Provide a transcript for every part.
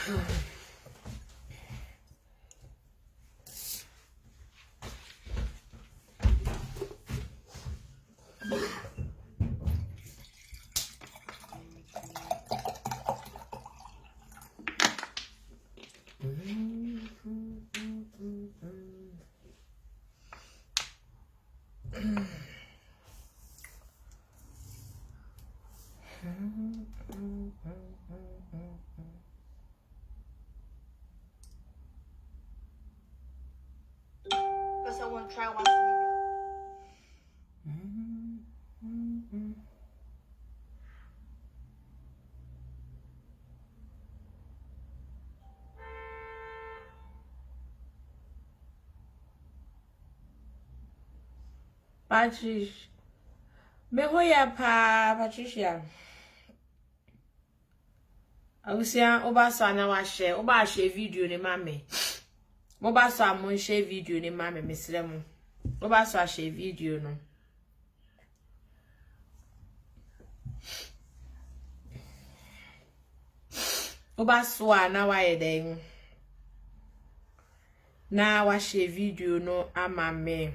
Because I want to try one. Patricia. Me hoya pa Patricia. Awusia oba so na wa share, oba share video ni mame. Mo ba so amon share video ni mame mesre mo. Oba so share video no. Oba so na wa yeden. Na wa share video no amame.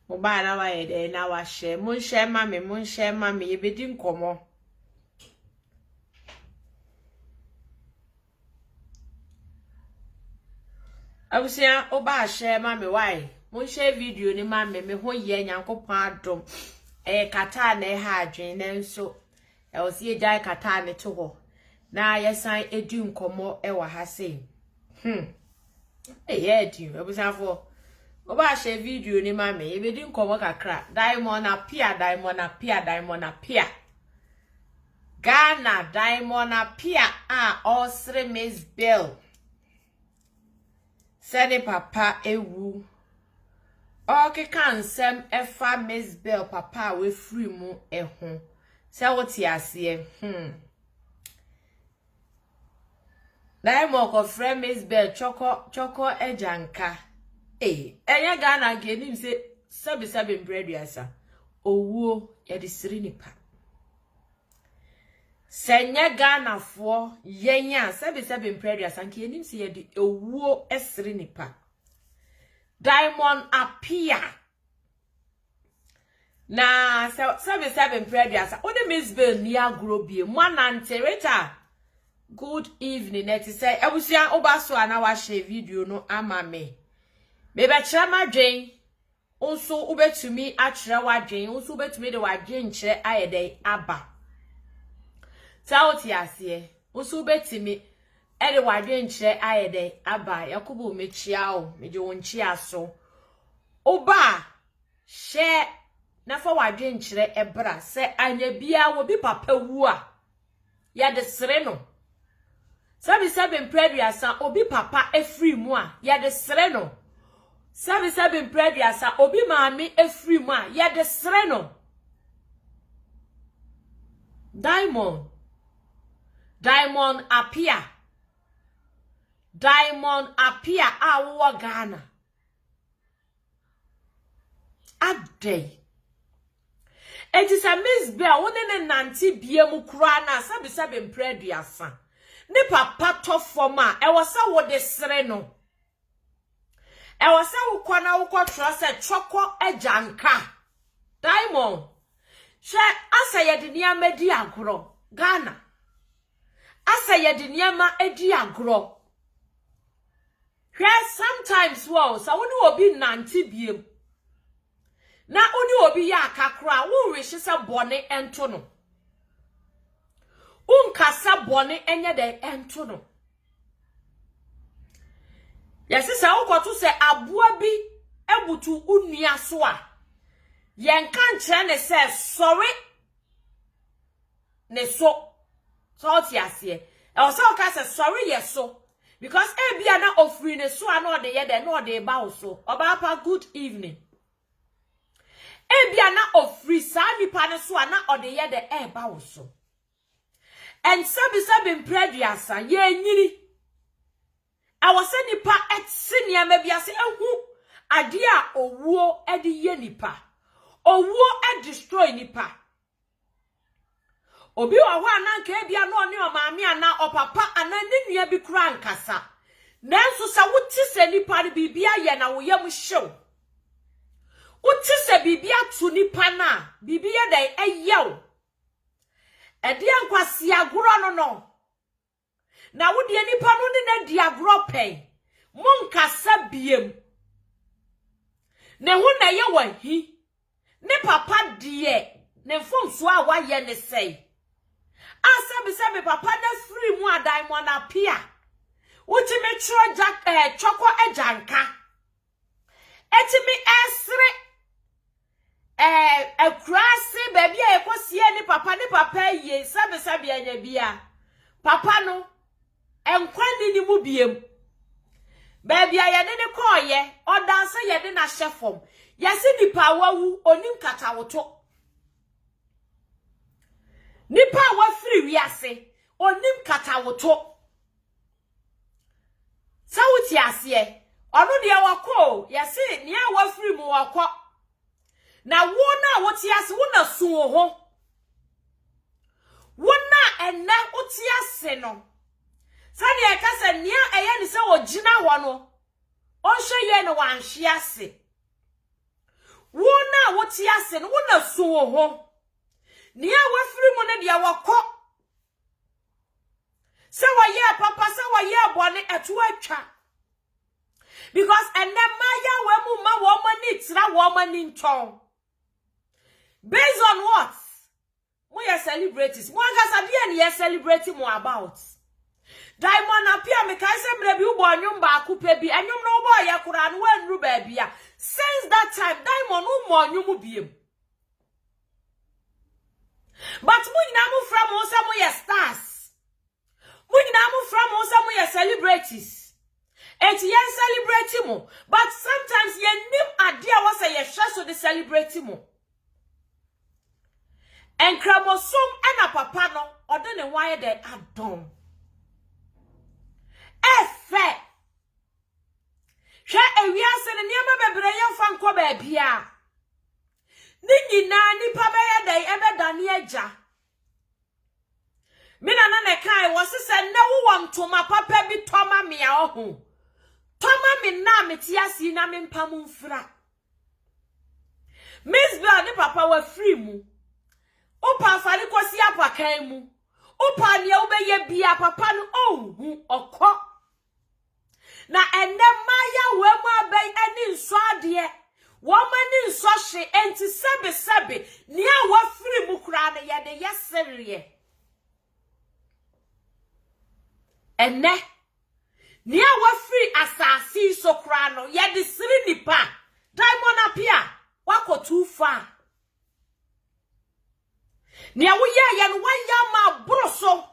Oba na wa yede na wa share. Mon share mame, ye bedi nkomo. Awusia oba share mame why? Mon share video ni mame me ho ye nyankopon adom. Kata na ha adwen na nso. Osi ejai kata ne to ho. Na yesan edi nkomo wa ha sei. Edi, awusia fo. Oba share video ni mame, ye bedi nkomo kakra. Diamond appear. Ghana Diamond appear osre Miss Bill. Sene papa ewu. Okay kan sem efa Miss Bill papa we free mu ehun. Se woti ase Diamond ko friend Miss Bill choko ejanka. Enya Ghana genim se sabi mbreduasa. Owuo ye de siri nipa. Senya Ghana fo yenya sabi mbreduasa nke yenim se ye de owuo esiri nipa. Diamond appear. Na sabi mbreduasa. Ode Miss Bill ni agro bie mwanantereta. Good evening. Net say ebusia obaso ana wa share video no amame. Bebe chama dwen onso ubetumi achira wadwen onso ubetumi de wadwen nche ayede aba taoti ase onso ubetumi ede wadwen nche ayede aba yakubu mechia o meje wonchi aso oba she na fa wadwen nche ebra se anya bia wo bi papa wu a ya de sere no sabi mpreduasa obi papa efri mu a ya de sere no sabi mpreduasa obi maami efri mu a ye de sere no. Diamond appear awo Ghana adey etisa Miss Bell woni ne nanti bie mu kura na sabi mpreduasa ne papa to forma e wasa wo de sere no. Ewasa ukwana ukotro se choko ejanka. Diamond. She asa yedi niyama edi agro. Ghana. Asa yedi niyama edi agro. Sometimes wow, sa woni obi nanti biem. Na oni obi ya kakra, wo rishi se bone ento no. Unkasa bone enye de ento no. Yesi sa ukotu se abua bi ebutu unua so a yenka nche ne se sorry ne so ti ase e o se o ka se sorry yeso because e bia na ofri ne so na ode ye de na ode ba wo so oba pa good evening e bia na ofri sa nipa ne so na ode ye de e ba wo so and sabi mpreduasa ye nyiri I was nipa et senior maybe as ehu Adia owuo edi ye nipa. Owuo e destroy nipa. Obi wa ho ananka ebia no ne o maami ana opapa ana ne nua bi kura nkasa. Nanso sa wuti se nipa ne bibia ye na wo yam hyew. Wuti se bibia tu nipa na bibia dai eyew. Edi ankwasi agoro no. Na wo de nipa no ne na di agoro pen. Monkasa biem. Ne ho na ye wahi. Ne papa die. Ne mfonso a wa ye ne sei. Asabi papa na free mu adan mo na pia. Uti me tro jack choko ejanka. Eti mi esre akrasi baby e kosie ni papa ye sabi anya bia. Papa no enkwani ni mu biem. Baby ya de ne koye odanse ye de na shefom. Yesi ni pawawu onim katawoto. Nipa wa free wiase onim katawoto. Sawuti ase onu de wako yesi nia wa free mu wako. Na wo na woti ase wo na suo ho. Wo na enne woti ase no. Sani e ka se nia eye ni se ogina ho no. Onhwe ye no wanhwe ase. Wo na woti ase no wo na suo ho. Nia wa free mu ne dia wako. Se wa ye papa se wa ye bone eto atwa. Because enemaya we mu ma wo mani tira wo mani nton. Based on what? We are celebrities. Mo anga sabia ni ye celebrate mo about. Diamond apia me kai se mre bi ubo anyum ba akupe bi anyum no ubo ya kura no wanru ba bia. Since that time Diamond umo anyum biem. But mo nyina mo fra mo se mo ye stars. Mo nyina mo fra mo se mo ye celebrities. Et yen celebrate mo. But sometimes yen nim adia was a ye so de celebrate mo. En kramosom ena papa no odo ne waye de adom. Efe. Hwe ewiase ne niam bebre ye fa nko ba bia. Ni nyina nipa be ye de ebe dane agya. Mina na ne kai wo se ne wo ntoma papa bi toma me a ohu. Toma me na metiasi na me mpamu mfra. Miss Bell ni papa wa free mu. Opa afari kosi apakan mu. Opa ne obeye bia papa no ohu okọ. Na ende maya we mu abai ani nso ade. Wo mani nso hye enti sebe ni a wa free mu kura na ye de yesere. Enne ni a wa free asasi so kura no ye de siri nipa. Diamond apia wako too far. Ni a wo ye no wa ya ma broso.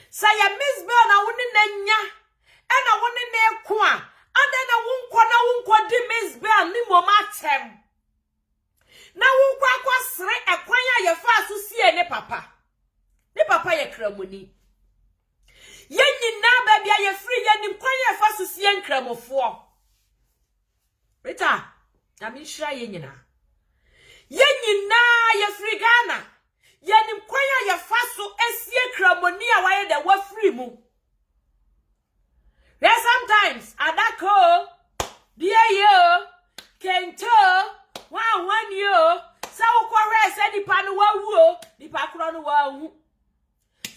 Say Miss Bell na woni nanya ena woni na eko a ade na wonko di Miss Bell ni momatem. Na wonko akwasre ekwan a ye fa so sie ne papa. Ne papa ye kramoni. Ye nyina ba bia ye free ye nim kwan ye fa so sie nkramofo. Rita, na mi hira ye nyina. Ye nyina ye free Ghana. Ye nim kwan ye fa so esie kramoni a waye de wa free mu. There sometimes adako dear yo kento one yo sa ukore se di panu wa wu di pakro no wa hu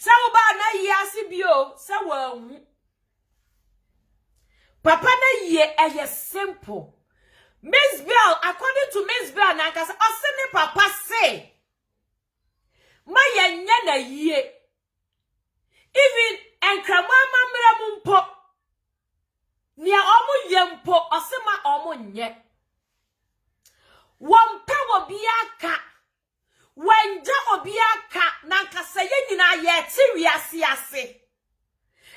sa wo ba na yi asibio sa wa hu papa na ye eye simple. Miss Bell, according to Miss Bell na kasa osene papa say ma ye nya na ye even enkrama mamra mu mpo nia omo yempo osema omo nye wompa obiaka wanja obiaka nankasa ye nyina ye ti wiase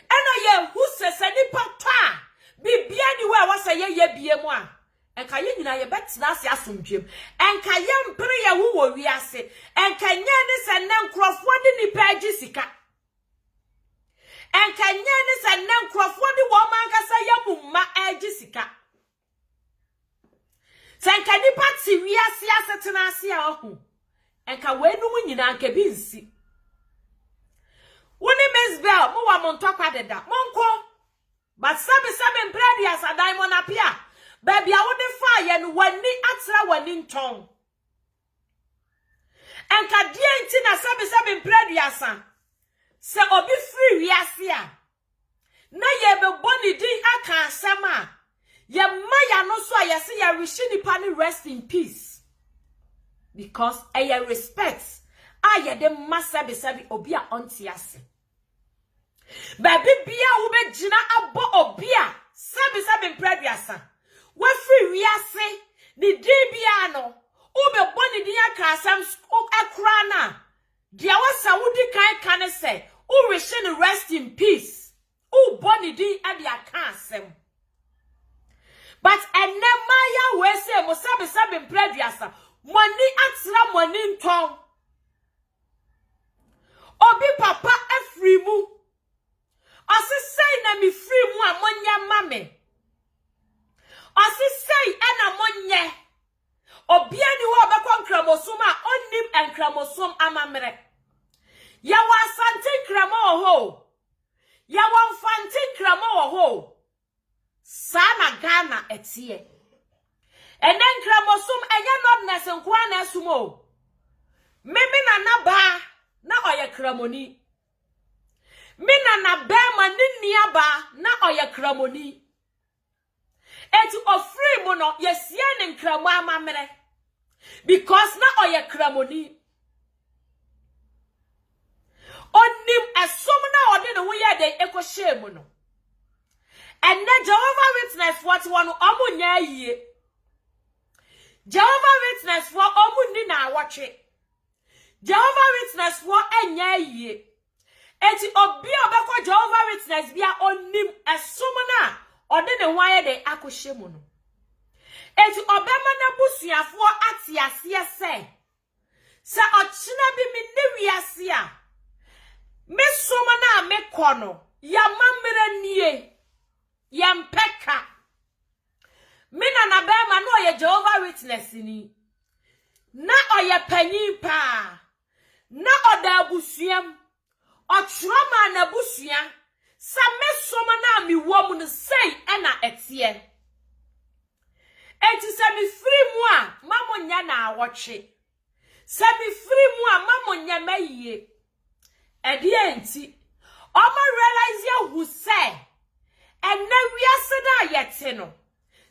ena ye husese nipa ta bibia ni we wasa ye biemu a enka ye nyina ye betina ase asomdwem enka ye mpere ye wo wiase enka nya ne se ne nkrofo de nipa agisika enka nya ne se ne nkrofo de wo mankasa ye mumma agisika Senka nipa ti wiase asetena ase a ohu. Enka wenu mu nyina anka bi nsi. Woni Miss Bell, mo wa montokwa deda. Monko. But sabe mpredi asa Diamond apia. Baby a wode fa ye no wani atra wani nton. Enka die nti na sabe mpredi asa. Se obi free wiase a. Na ye be boni din aka asema. Ye maya no so a ye se ye reshini pani rest in peace. Because ye respect. Aye de masabe obi a onti ase. Baby bia wo be gina abo obi a sabe mpredi asa. We free wiase ni din bia no. Wo be boni din aka asem akra na. Dia wasa wudi kan kan se. Who reshini rest in peace. Who boni din adi aka asem. But enemaya we say mo sabe mpredi asa. Money atra money nton. Obi papa free mu. Osi say na mi free mu a monye mame. Osi say ena monye. Obi ani ho obekọ nkramosom a onnim enkramosom amamre. Ya wa asante nkramo ho. Ya wa mfante nkramo ho. Sana Ghana etie. Ene nkramosom enye nodness nkwa na asumo. Mimi na naba na oye kramoni. Mina na bema nini aba na oye kramoni. Eti ofri mo no yesie ne nkramo amamre. Because na oye kramoni. Onim esom na ode ne ho ye de ekoshe mu no. And then Jehovah Witness what one omu nya yie. Jehovah Witness for omu ni na awotwe. Jehovah Witness for enya yie. Eti obi obekọ Jehovah Witness bia onim esom na ode ne ho ye de akoshe mu no. Eti obema na busuafo ate ase se ochina bi mi ne wiase a me som na me kono ya mamre nie Yampeka. Mina na bema no ye Jehovah Witness ni. Na oye panyin pa. Na oda abusuam. Otroma na abusuam. Sa mesoma na mi wo mu no sei na etie. Enti se mi free mu a mamonya na awotwe. Se mi free mu a mamonya maye. Edi enti. Omo realize ye who say and na wiase da yete no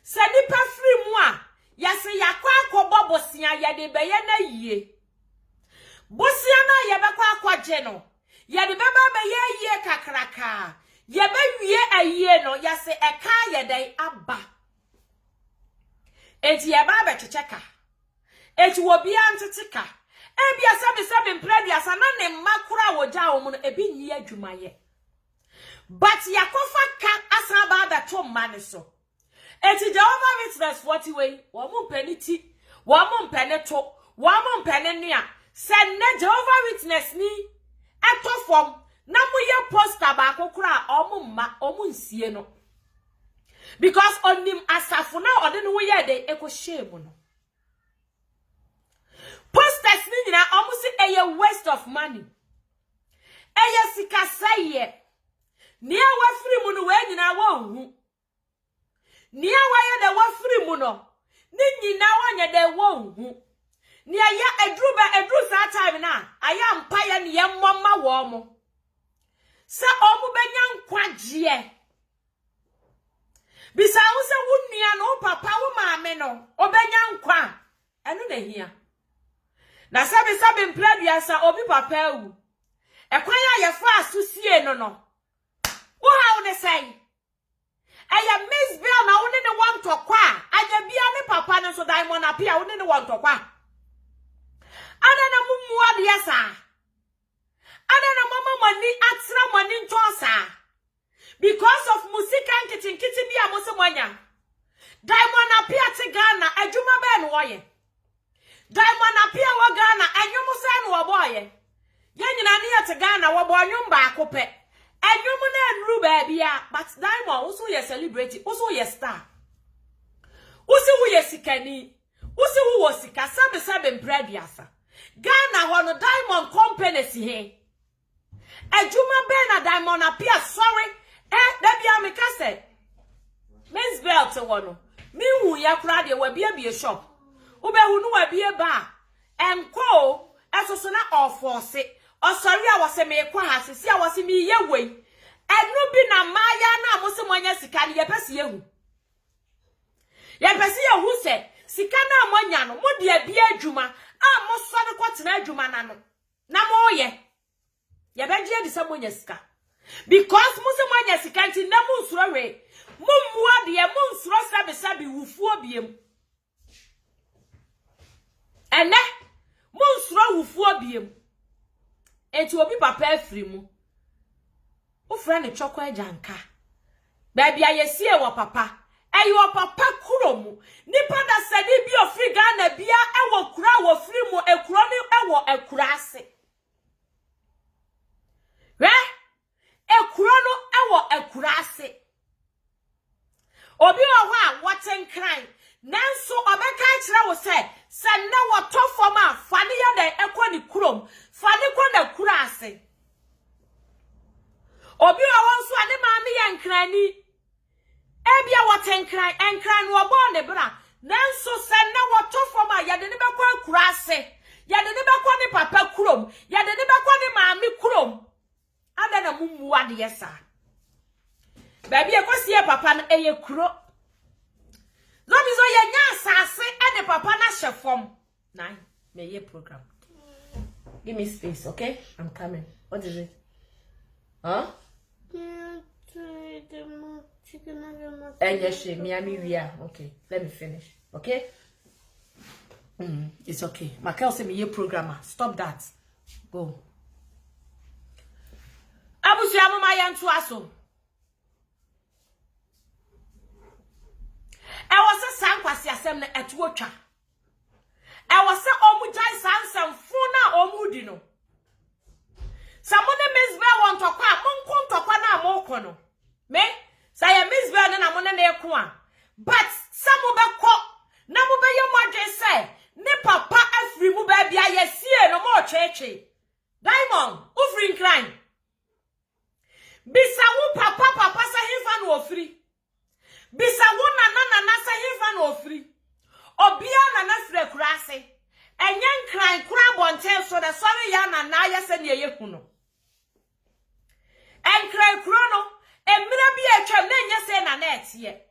se nipa free mu a yase yakwa akobo bosia ye de beye na yie bosia na ye bekwa akwaje no ye de beba beye yie kakraka ye be wie ayie no yase eka ye dai aba enti ye ba be checheka enti obi antetika ebia sabe mpredi asa na ne makura woja wo mu no ebi nyi adwumaye. But yakofa ka asaba da to mane so. Eti Jehovah Witness 40 way, wo mu peniti, wo mu peneto, wo mu penenia. Se ne Jehovah Witness ni etofom na mu ye poster ba kokura omu nsie no. Because onim asafo na ode no ye de ekohye mu no. Posters ni nyina omu si eye waste of money. Eye sikasaye. Nia wa free mu no we nyina wa hu. Nia wa ye de wa free mu no. Ni nyina wa nye de wa hu. Nia ya edru sa time na aya mpa ya ne ye mmoma wo mo. Sa omu benya nkwaje. Bisa hu se wunua no papa wo maame no obenya nkwa. Enu na hia. Na sabe mpladua sa obi papa ewu. Ekwan ya yefa asusie no. Wo ha wo say aya Miss Bell na wo ne wan tokwa aja bia ne papa ne so Diamond apia wo ne wan tokwa ana na mumu ade sa ana na mama mani atra mani ntosa because of musika nkiti bia mo se mwanya Diamond apia te Ghana adwuma be no woye Diamond apia wo Ghana anwum se no wo boye ye nyina ne ye te Ghana wo bo anwum ba akopɛ Enyumu na nru baabia but Diamond also ye celebrity also ye star. Also we ye sikani Usi who was sika sabe mprediasa. Ghana hono diamond company si he. Ejuma be na diamond appear sorry. Debi ameka say. Men's belt wono. Me hu ya kura de wa bia shop. Ube hu no wa bia ba. Enko esoso na offorce. Osori a wose me kwa ha sisi a wose me ye wei. Enu bi na maya na mo se monya sika ne ye pese ye hu. Ye pese ye hu se sika na monya no mo de bia adwuma a mo so de kwotena adwuma na no. Na mo ye. Ye beje de se monya sika. Because mo se monya sika nti na mo nsuro we. Mo mua de mo nsuro sabe wufuo biem. Ene mo nsuro wufuo biem. Enti obi papa afiri mu. Wo fra ne choko ajanka. Ba bia yesie wo papa. Eyo papa kuro mu. Nipa da sadi bi ofri Ghana bia ewo kura wo firi mu ekuro ni ewo ekura ase. Re? Ekuro no ewo ekura ase. Obi wo ho a woten kran. Nanso obeka kire wo se na wo tofom a fane ya da ekoni kurom. Fane ko na kura ase. Obi wo nso ade maame ya nkrani. Ebia wotenkran enkran no obo ne bra. Nanso se na wo tofom a ya de ne bekwa kura ase. Ya de ne bekwa ne papa kurom. Ya de ne bekwa ne maame kurom. Ada na mumu ade yesa. Baby ekosie papa na eye kuro. No bizo ye nya asase e de papa na hyefom. Nine, me ye program. Give me space, okay? I'm coming. What is it? Huh? Okay, let me finish. Okay? It's okay. Michael said me ye programmer. Stop that. Go. Abusi amama yantu aso. I was a sankwasi asem na etuotwa. I was a omujai sansam funa omudi no. Samone misbe want to kwa monko to kwa na moko no. Me say misbe na mona na ekwa. But samu be ko na mu be ye modwe say ne papa afri mu ba bia yesie no mo cheche. Diamond ufri crime. Bisa wu papa sa hifa no ofri. Bisa wu na sa hifa no ofri. Obia na fre kurase. Enyen kran kura bonten so da sorry ya na ya se ne ye hu no. Enkran kuro no emira bi atwa na nya se na etie.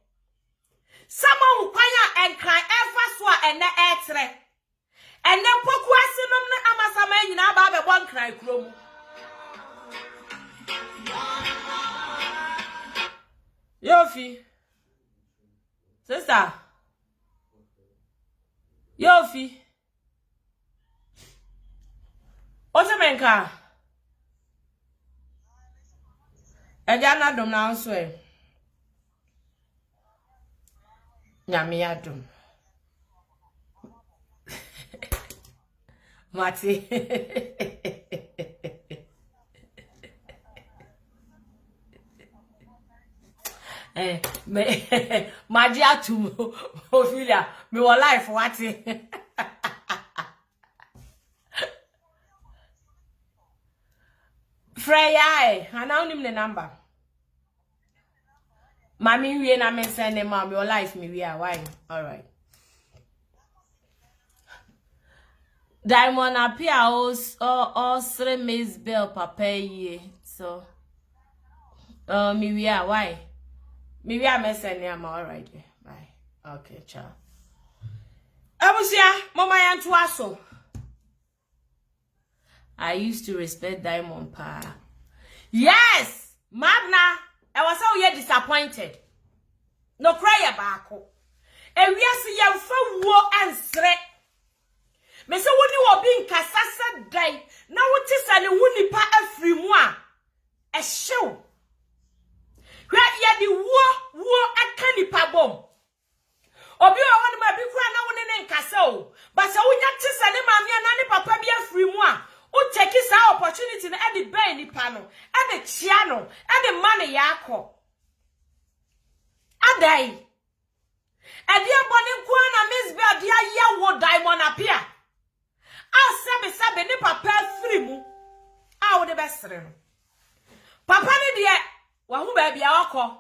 Sama wu kwanya enkran efa so a ene etre. Ene poku asinum ne amasama nyina ba be bon kran kuro mu. Yofi. Sister. Yofi. Otemenka. Ejana dum na nso e. Nyame adum. Mati. Me magia to Ophelia. Me wa life what? Freya, I now name the number. Mami, we na me send them mom your life me we are why. All right. Diamond appear all 3 Miss Bell papa ye. So me we are why. Me we are me send them all right. Bye. Okay, ciao. Abusia, mama yantu aso. I used to respect Diamond pa. Yes, Magna. I was so yet disappointed. No cry abako. And we are see you for war and threat. Me say woni wo bi nkasasa dai. Na wote sane woni pa afri mu a. E hyew. Hwa ye di wo aka nipa bom. Obi o woni ma bi kura na woni ne nkasa o. Ba se wonya te sane maami na ne papa bi afri mu a. O take this opportunity na e di be nipa no. E de chia no. E de mane ya akọ. Adai. Edia boni kwa na Miss Bell dia ye wo Diamond apia. A sebe ni papa free mu. A wo de besere no. Papa ni de wa hu ba bia wakọ.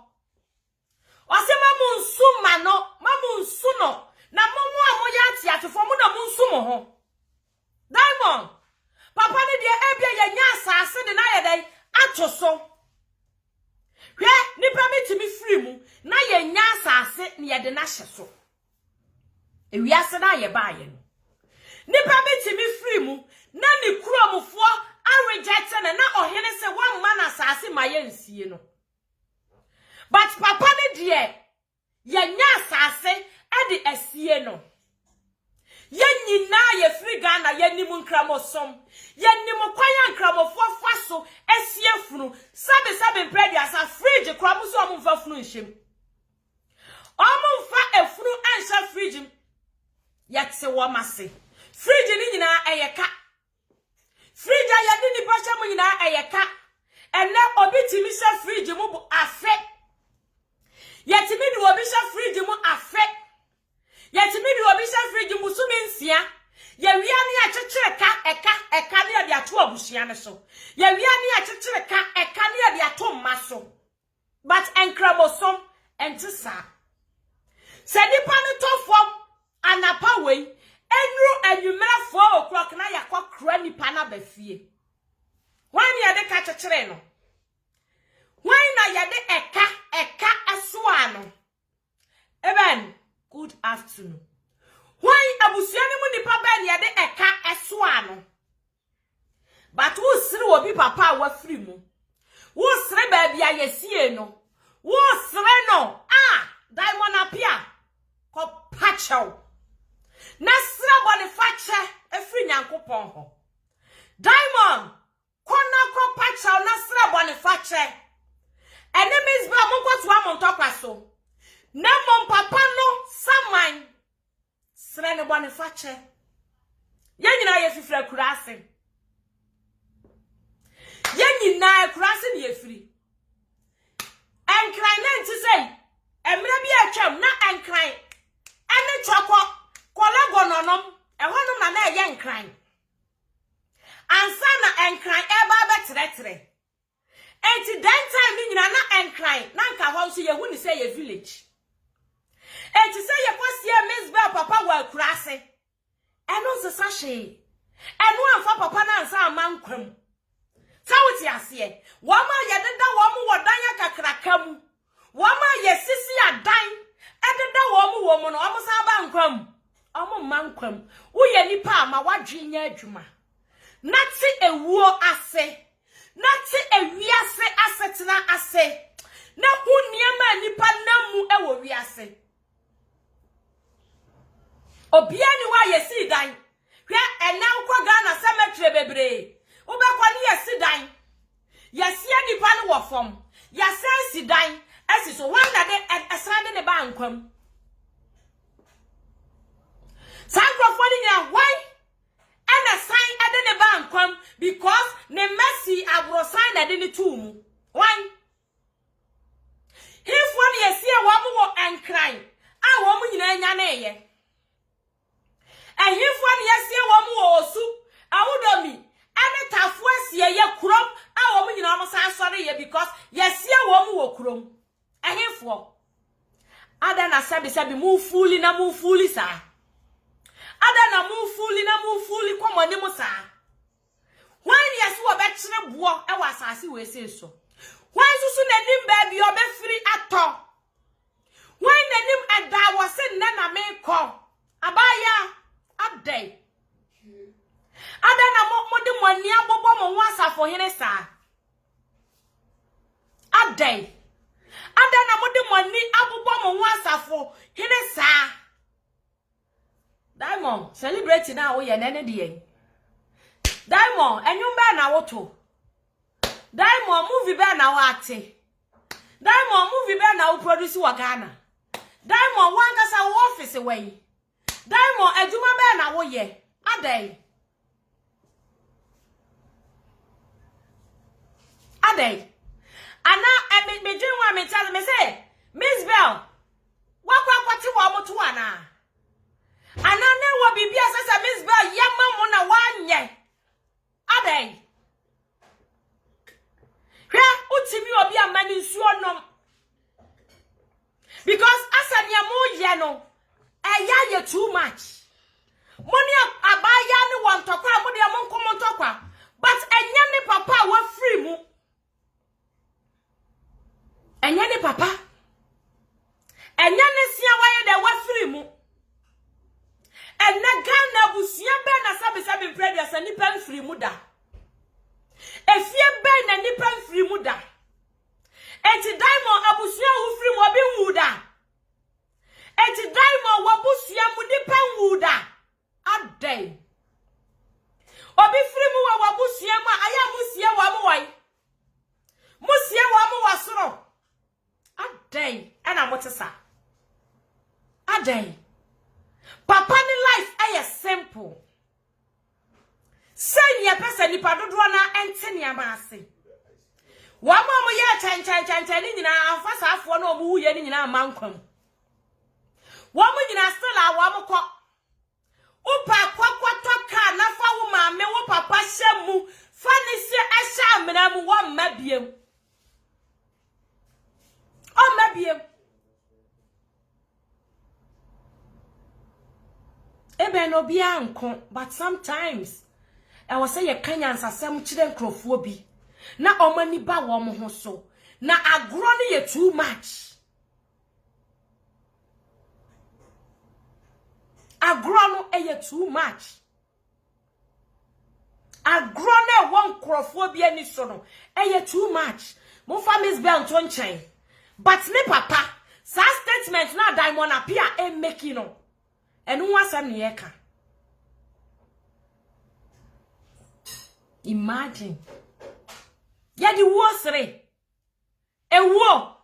Ose mamu nsu ma no, mamu nsu no. Na momu amoya ati atofo mu na mu nsu mo ho. Diamond. Papa ni de ebia ye nya asase de na ye dai atoso. Hwe nipa metimi free mu na ye nya asase ne ye de na hyeso. Ewiase na ye ba ye no. Nipa metimi free mu na ni kuromfo a reject na ohene se wan ma na asase ma ye nsie no. But papa ne de ye nya asase e de asie no. Ye nyina ye free Ghana ye nimu nkramosom ye nimu kwanya nkramofo faso esie funu sabe mpedi asa fridge kramuso omfa funu nhyem omfa efunu ansha fridge yetse wo mase fridge ni nyina eyeka fridge ayade ni pasha mu nyina eyeka enne obi timi sha fridge mu bu afe yetimi di obi sha fridge mu afe yetimi di obi sha fridge mu sumi nsia ye wia ni achechire ka eka ni ade ato abusia ne so ye wia ni achechire ka eka ni ade ato maso but enkramosom entisa se nipa ni to fom anapa we enru anwumra 4 o'clock na yakwa kra nipa na ba fie wan ye de ka achechire no wan na ye de eka asoa no eben good afternoon. Why abusiani mu nipa ba ne de eka esoa no. But wo sire obi papa wa free mu. Wo sire ba bia yesie no. Wo sire no. Diamond apia. Ko pacho. Na sire Boniface e free Nyankopon ho. Diamond kona ko pacho na sire Boniface. Enemies ba mo kwatu am ntokwa so. Na mom papa no saman sre ne Boniface ye nyina ye fifra kurase ye nyina kurase ne ye firi enkran na nti sei emre bi atwam na enkran ene twako kolago nonom ehonum na ye enkran ansa na enkran eba betre enti den time ni nyina na enkran na nka ho so ye hu ni say ye village. Enti say ye kwasie Miss Bell papa wa kurase. Eno nsesa hye. Eno amfa papa na ansa amankwam. Sawuti ase. Wo ma ye deda wo mu wodan akakraka mu. Wo ma ye sisi adan. Ededa wo mu wo mu no omo sa ba nkwam. Omo mankwam. Wo ye nipa ama wadwenya adwuma. Nati ewuo ase. Nati ewiase asetena ase. Na hu niema nipa namu ewo wiase. Obiani wa yesi dan. Hwe enan kwa Ghana cemetery bebre. Ubekwa ni yesi dan. Yesi nipa no wo fom. Yesi dan. Esi so wanda de esrande ne ba nkwam. Sankrofoni nya why? And a sign ade ne ba nkwam because ne mercy abro sign ade ne tumu. Why? If one yesi e wo mo enkran. A wo mo nyina nya na ye. And if one yesie wo osu awudomi ene tafu asie ye krom a wo nyina mo san sore ye because yesie wo krom ehefo ada na sabi mu fuli na mu fuli sa ada na mu fuli kwamani mu sa wan yesi wo be kire buo e wa asase we se so wan susu na nim ba bi obe free ato wan na nim eda wo se na me ko abaya Abday. Adana mo de moni abobo mo wasafo hene sa. Abday. Adana mo de moni abobo mo wasafo hene sa. Diamond celebrate na wo ye nene de. Diamond enyum ba na woto. Diamond movie ba na wo ate. Diamond movie ba na wo produce wa Ghana. Diamond wanga sa wo office we. Diamond eduma be na wo ye adai ana me dream wa me tell me say Miss Bell Wakwati wa moto ana. Anane wo bibia sasa Miss Bell yama mo na wanye. Adey. Hwɛ utimi obi amani nsuo nom. Because asania mo ye no, eya ye too much. Money abaya ni want tokwa mo de mo nkomo tokwa. But enya ni papa wa free mu. Enya ni papa. Enya ni sia wa ye de wa free mu. Ena Ghana busia be na sabe predia sa nipa free mu da. Efie be na nipa free mu da. Enti Diamond abusia wu free mu obi wu da. Enti Diamond wabusia mu nipa wu da. Adey. Obi free mu wa wabusia mu aya musia wa mu wai. Musia wa mu wasoro. Adey. Ena motesa. Adey. Papa ni life aye simple. Say ye person nipa dodo na ente ne amase. Wa mo ye chan ni nyina afasa afo na omu ye ni nyina amankwam. Wa mo nyina still a wa mo kọ. Upa kwakwato ka na fa wo ma me wo papa hyemu fa ni se ehya amena mu wo mabiem. O mabiem. Ebe no bia nko, but sometimes I was say ye kanya nsasem kire nkrofo bi na omani ba wo mo ho so na agro no ye too much. Agro no ye too much. Agro na won nkrofo bi ani so no ye too much. Mo fa Miss Bell to nchen. But me papa, sa statement na Diamond appear e making no. Enu wasam ne yeka. Imagine. Yadi wo sere. Ewo.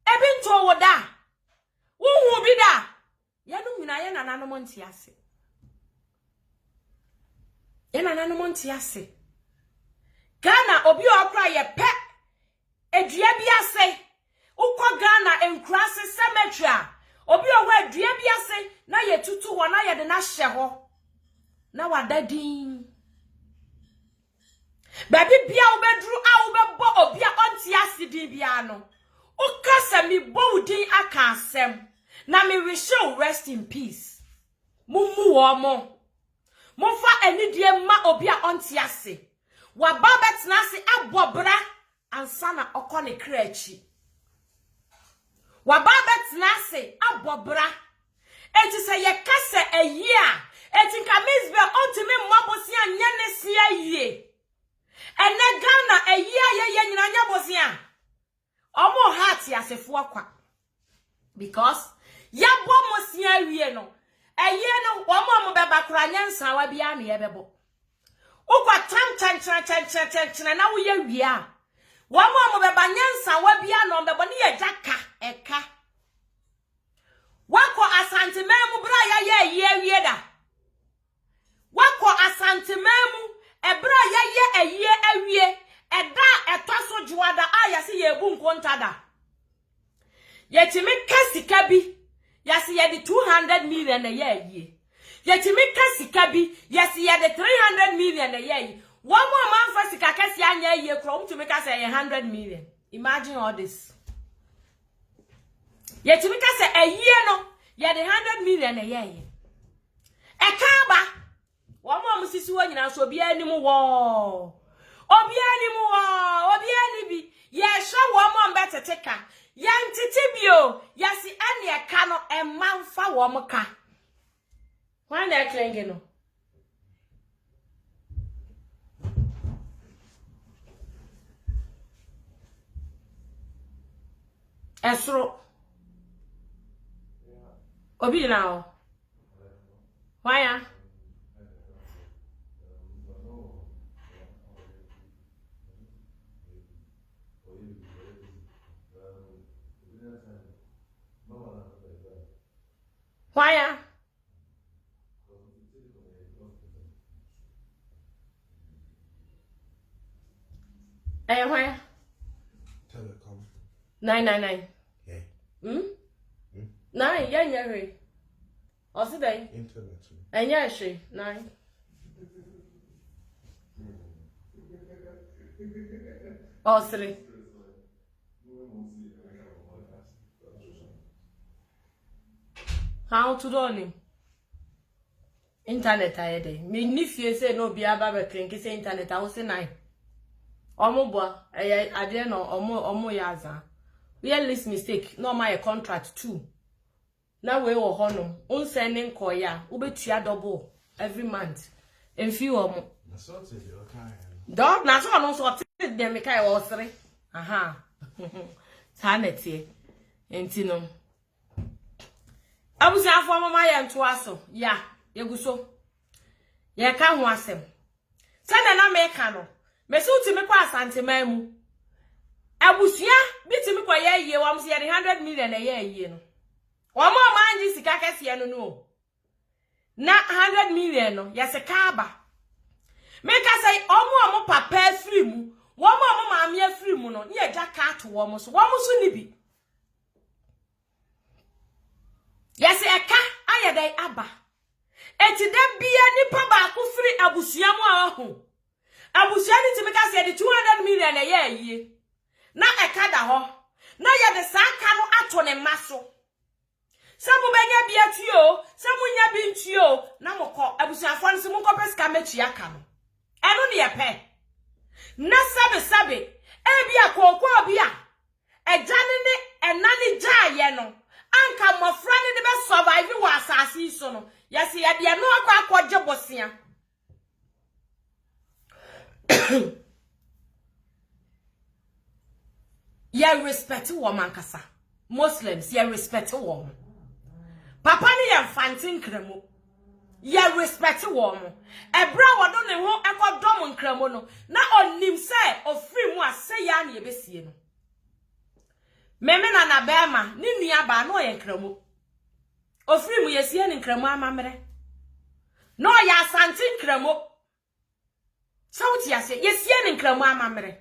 Ebinto wo da. Wo bi da. Yanu nyina ye nananom ntiase. Ye nananom ntiase. Ghana obi okra ye pe. Edua bi ase. Ukọ Ghana enkrase cemetery. Obi owa dua bi ase na ye tutu wo na ye de na hye ho na wadadin baby bia wo bedru a wo bebo obi a onti ase din bia no ukasa mi bowdin aka asem na me wish you rest in peace mumu wo mo fa anidie ma obi a onti ase wa babet na ase abobra ansa na okone krachi Wababet nase abobra. Enti se ye kase a year. Enti kamizbe ontime mwabosia nyane siya ye. Ene Ghana a year ye nyina nyabosia. Omo heart ya sefuwa kwa. Because yabo mosia ye no. A year no wamo mbeba kura nyansa wabiani yebebo. Ukwa chan na uye wia. Wamo mbeba nyansa wabiani mbebo ni ye jaka. Eka wako asantememu bra ya ye wieda wako asantememu ebra ya ye awie eda etoso juada aya si ye bu nkontada yetimi kasika bi yasi ye di 200 million na ye yetimi kasika bi yasi ye di 300 million na ye one more man for sika kasi anya ye kro mtumi kasa ye 100 million. Imagine all this. Yetimi ka se ayie no ye de 100 million ye eka ba wo mo musisi wo nyina so obi ani mu wo obi ani bi ye hwe wo mo mbeteteka ye ntete bio yasi ani eka no emanfa wo mo ka wan na klenge no esro Obi now. Why? Why? Why? Telecom. 999. Yeah. Nine, yeah. Also, day. Internet. And yeah, she. Nine. Oh, three. How to do him? Internet, I had. Me, if you say no, be about clink, say internet, I will say nine. Omoboa, I didn't know, Omo Yaza. We had this mistake, no, my contract too. Now we will honor, unsending koya, ubetia double every month. And few or more. Dog, na so no so dem me kai wo sere. Aha. Sanete. Enti no. Abusi afo mama ye nto aso. Ya, yeguso. Ye ka ho asem. Sana na me ka no. Me so utimi kwa asante mamu. Abusia bitimi kwa ye ye wam se ye 100 million na ye ye no. Omo manji sika kese no no. Na 100 million no, ye se ka ba. Make us say, omo papa free mu, womo mammy free mu no, ye jack cat to womo so nibi. Yes, a car, I a day abba. And to them be any papa who free Abusiamu home. Abusiani to make us say the 200 million a year. Not a cadaho. Now ya the san cano aton and masso. Some will be at you, some will not be to you. Now, call Abusia Fancy Munkopes Camechiacano. I don't need a pen. Na sabe. Ebia kwokwa bia. Ejanene enani ja ye no. Anka mofra ne be survive wa asase so no. Yes ye de no akwa akwaje bosia. Ye respect woman kasa. Muslims ye respect woman. Papa ni ye fantin kremo. Ya respect woman. Ebra wado ne ho ekodom nkramo no. Na onim se ofri mu ase ya na yebesie no. Meme na bema ni nua ba no ye nkramo. Ofri mu yesie ne nkramo amamre. No ya asante nkramo. Sauti ase yesie ne nkramo amamre.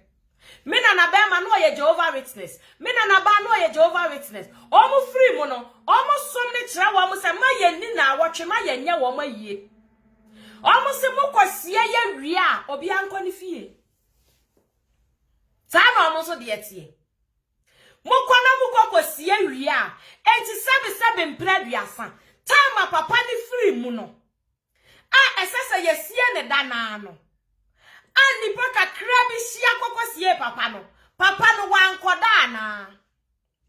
Me na bema no ye Jehovah Witness. Me na ba no ye Jehovah Witness. Omo free mu no. Omo som ne kira wo mo se ma ye ni na awotwe ma ye nye wo ma yie. Omo se mo kwasie ye wi a obi anko ne fie. Ta na omo so de etie. Mo kwana mo kwasie wi a enti sebe mpraduasa. Ta ma papa ne free mu no. A esese ye sie ne dana no. Ani paka krabi shia kwasie papa no. Papa no wankoda na.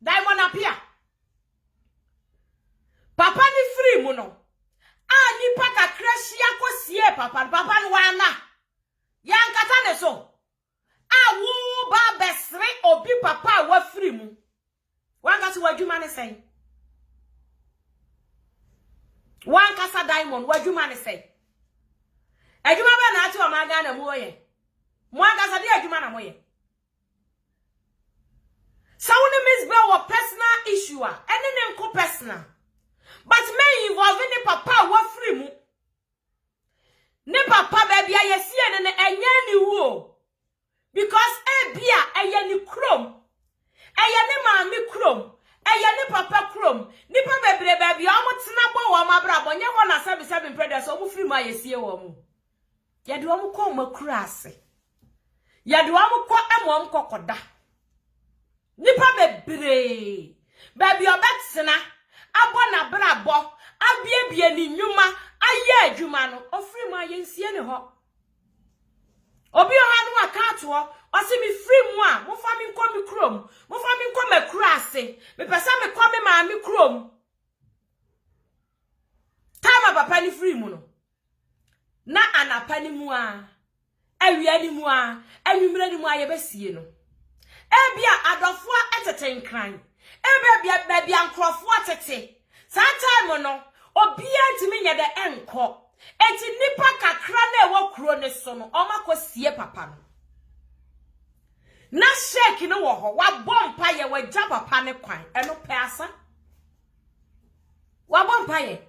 Diamond apia. Papa ni free mu no. Ani paka krashia kwasie papa. Papa no wana. Yankata ne so. A wo ba besre obi papa wa free mu. Wankasi wadwuma ne sei. Wankasa Diamond wadwuma ne sei. Adwuma ba na ati o maga na mu oye. Wankasa de adwuma na moye. Sound Miss Bell was personal issue. Any name personal. But me involving the papa wa free mu. Ne papa baby I see and enye ni wo. Because bia ni krom. Ni mami krom. Ni papa krom. Ni papa baby omo tena bo wo mabra bo nye ho na 77 brothers omo free mu ayesie wo mu. Ya de omo ko makura ase. Ya de omo ko amom kokoda. Nipa bebre baby obetsena abona brabo abiebie ni nyuma aye adwuma no ofri mu ayensie ne ho obi oha no akato o se mi free mu a mo fa mi nko mi krom mo fa mi nko makura ase me pesa me kwa me ma mi krom tama papa ni free mu no na anapa ni mu a awia ni mu a anwumra ni mu a ye besie no ebia adofo etete nkran ebia baby ankrofo atete saa time no obia ntimi nye de enko enti nipa kakra na ewo kuro ne so no omakosie papa no na shake no wo ho wa bompa ye wagya papa ne kwan eno pe asa wa bompa ye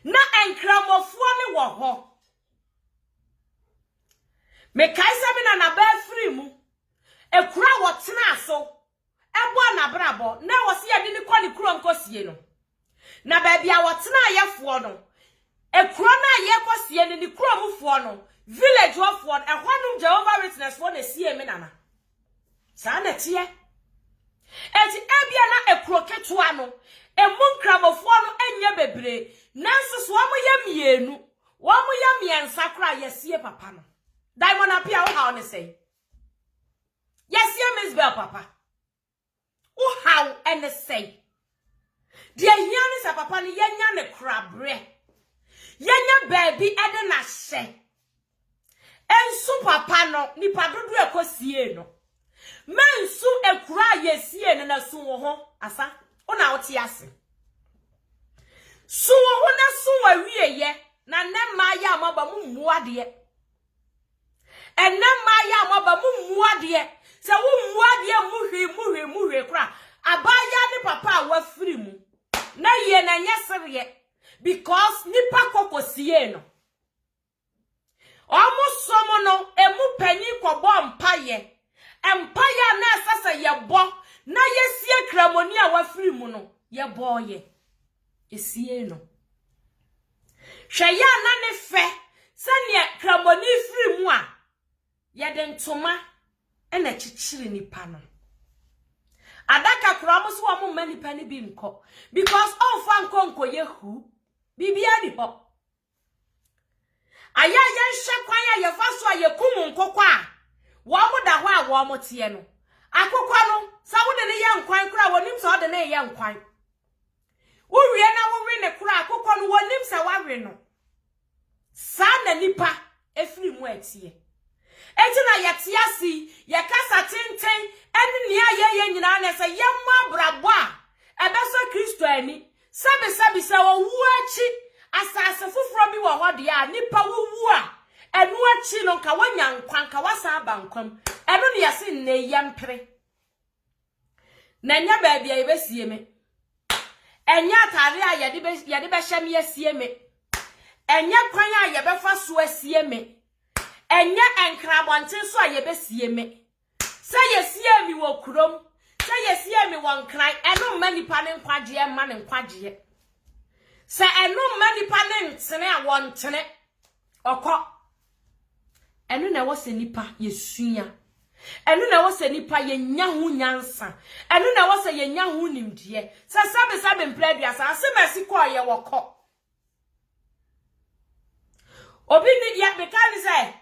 na enkramofo ne wo ho me kaisa bi na ba free mu ekura wotena so ebo na brabo na wosi ade ni kwani kuro nkosie no na baby a wotena ayefo no ekro na ayekosie ne ni kro mufo no village of one ehwanum Jehovah Witness for na sie me nana sa na tie eti ebia na ekro ketua no emunkramofo no enye bebre nanso so amoye mienu wo moye miensa kra yesie papa no Diamond apia wo ha on say yesie Mizbel papa wo ha en say de hiane sa papa no yenya ne krabre yenya baby ede na hye ensu papa no nipa dodo ekosie no mensu ekura yesie ne na su wo ho asa ona wote ase su wo ho na su wa wieye na ne ma ya amaba mu muade enne ma ya amaba mu muade se wo muade muhwe kura abaya ne papa wa firi mu na ye na nyesere because nipa kokosie no omusomo no emu panyi kobo mpaye empire na asasa yebo na yesie kramoni a wafiri mu no yebo ye esie no hweya na ne fe sane kramoni firi mu a yede ntoma ena chichiri nipa no adaka kramo so wo ma nipa ne bi nko because onfa nkonko yehu bibia ni ho aya ye kwan ya yefa so ayekum nkokwa a wo mo da ho a wo mo tie no akokwa no sa wo de ne ye nkwan kura wonim sa wo de ne ye nkwan wo wie na wo we ne kura akokwa no wonim sa wa we no sa na nipa efiri mu atie enti na yete asi ye kasa tenten eni ne aye nyina na se ye mo abrabo a ebeso Kristo ani sabi se wo wu achi asase fufuro bi wo hode a nipa wo wu a enu achi no ka wanya nkwan ka wasa abankwam enu ne yase ne yempre na nya ba bia yebesie me enya atare a yede be hyem yesie me enya kwan a yebefa so asie me enya enkrabonten so a yebesie me se yesie mi wo kurom se yesie mi wo nkran enu manipa ne nkwaje ma ne nkwaje se enu manipa ne ntene a wo ntene okọ enu na wo se nipa yesua enu na wo se nipa yenya hu nyansa enu na wo se yenya hu nimdie se sabe mpredua sa se mesi ko ye wokọ obi ni ya because say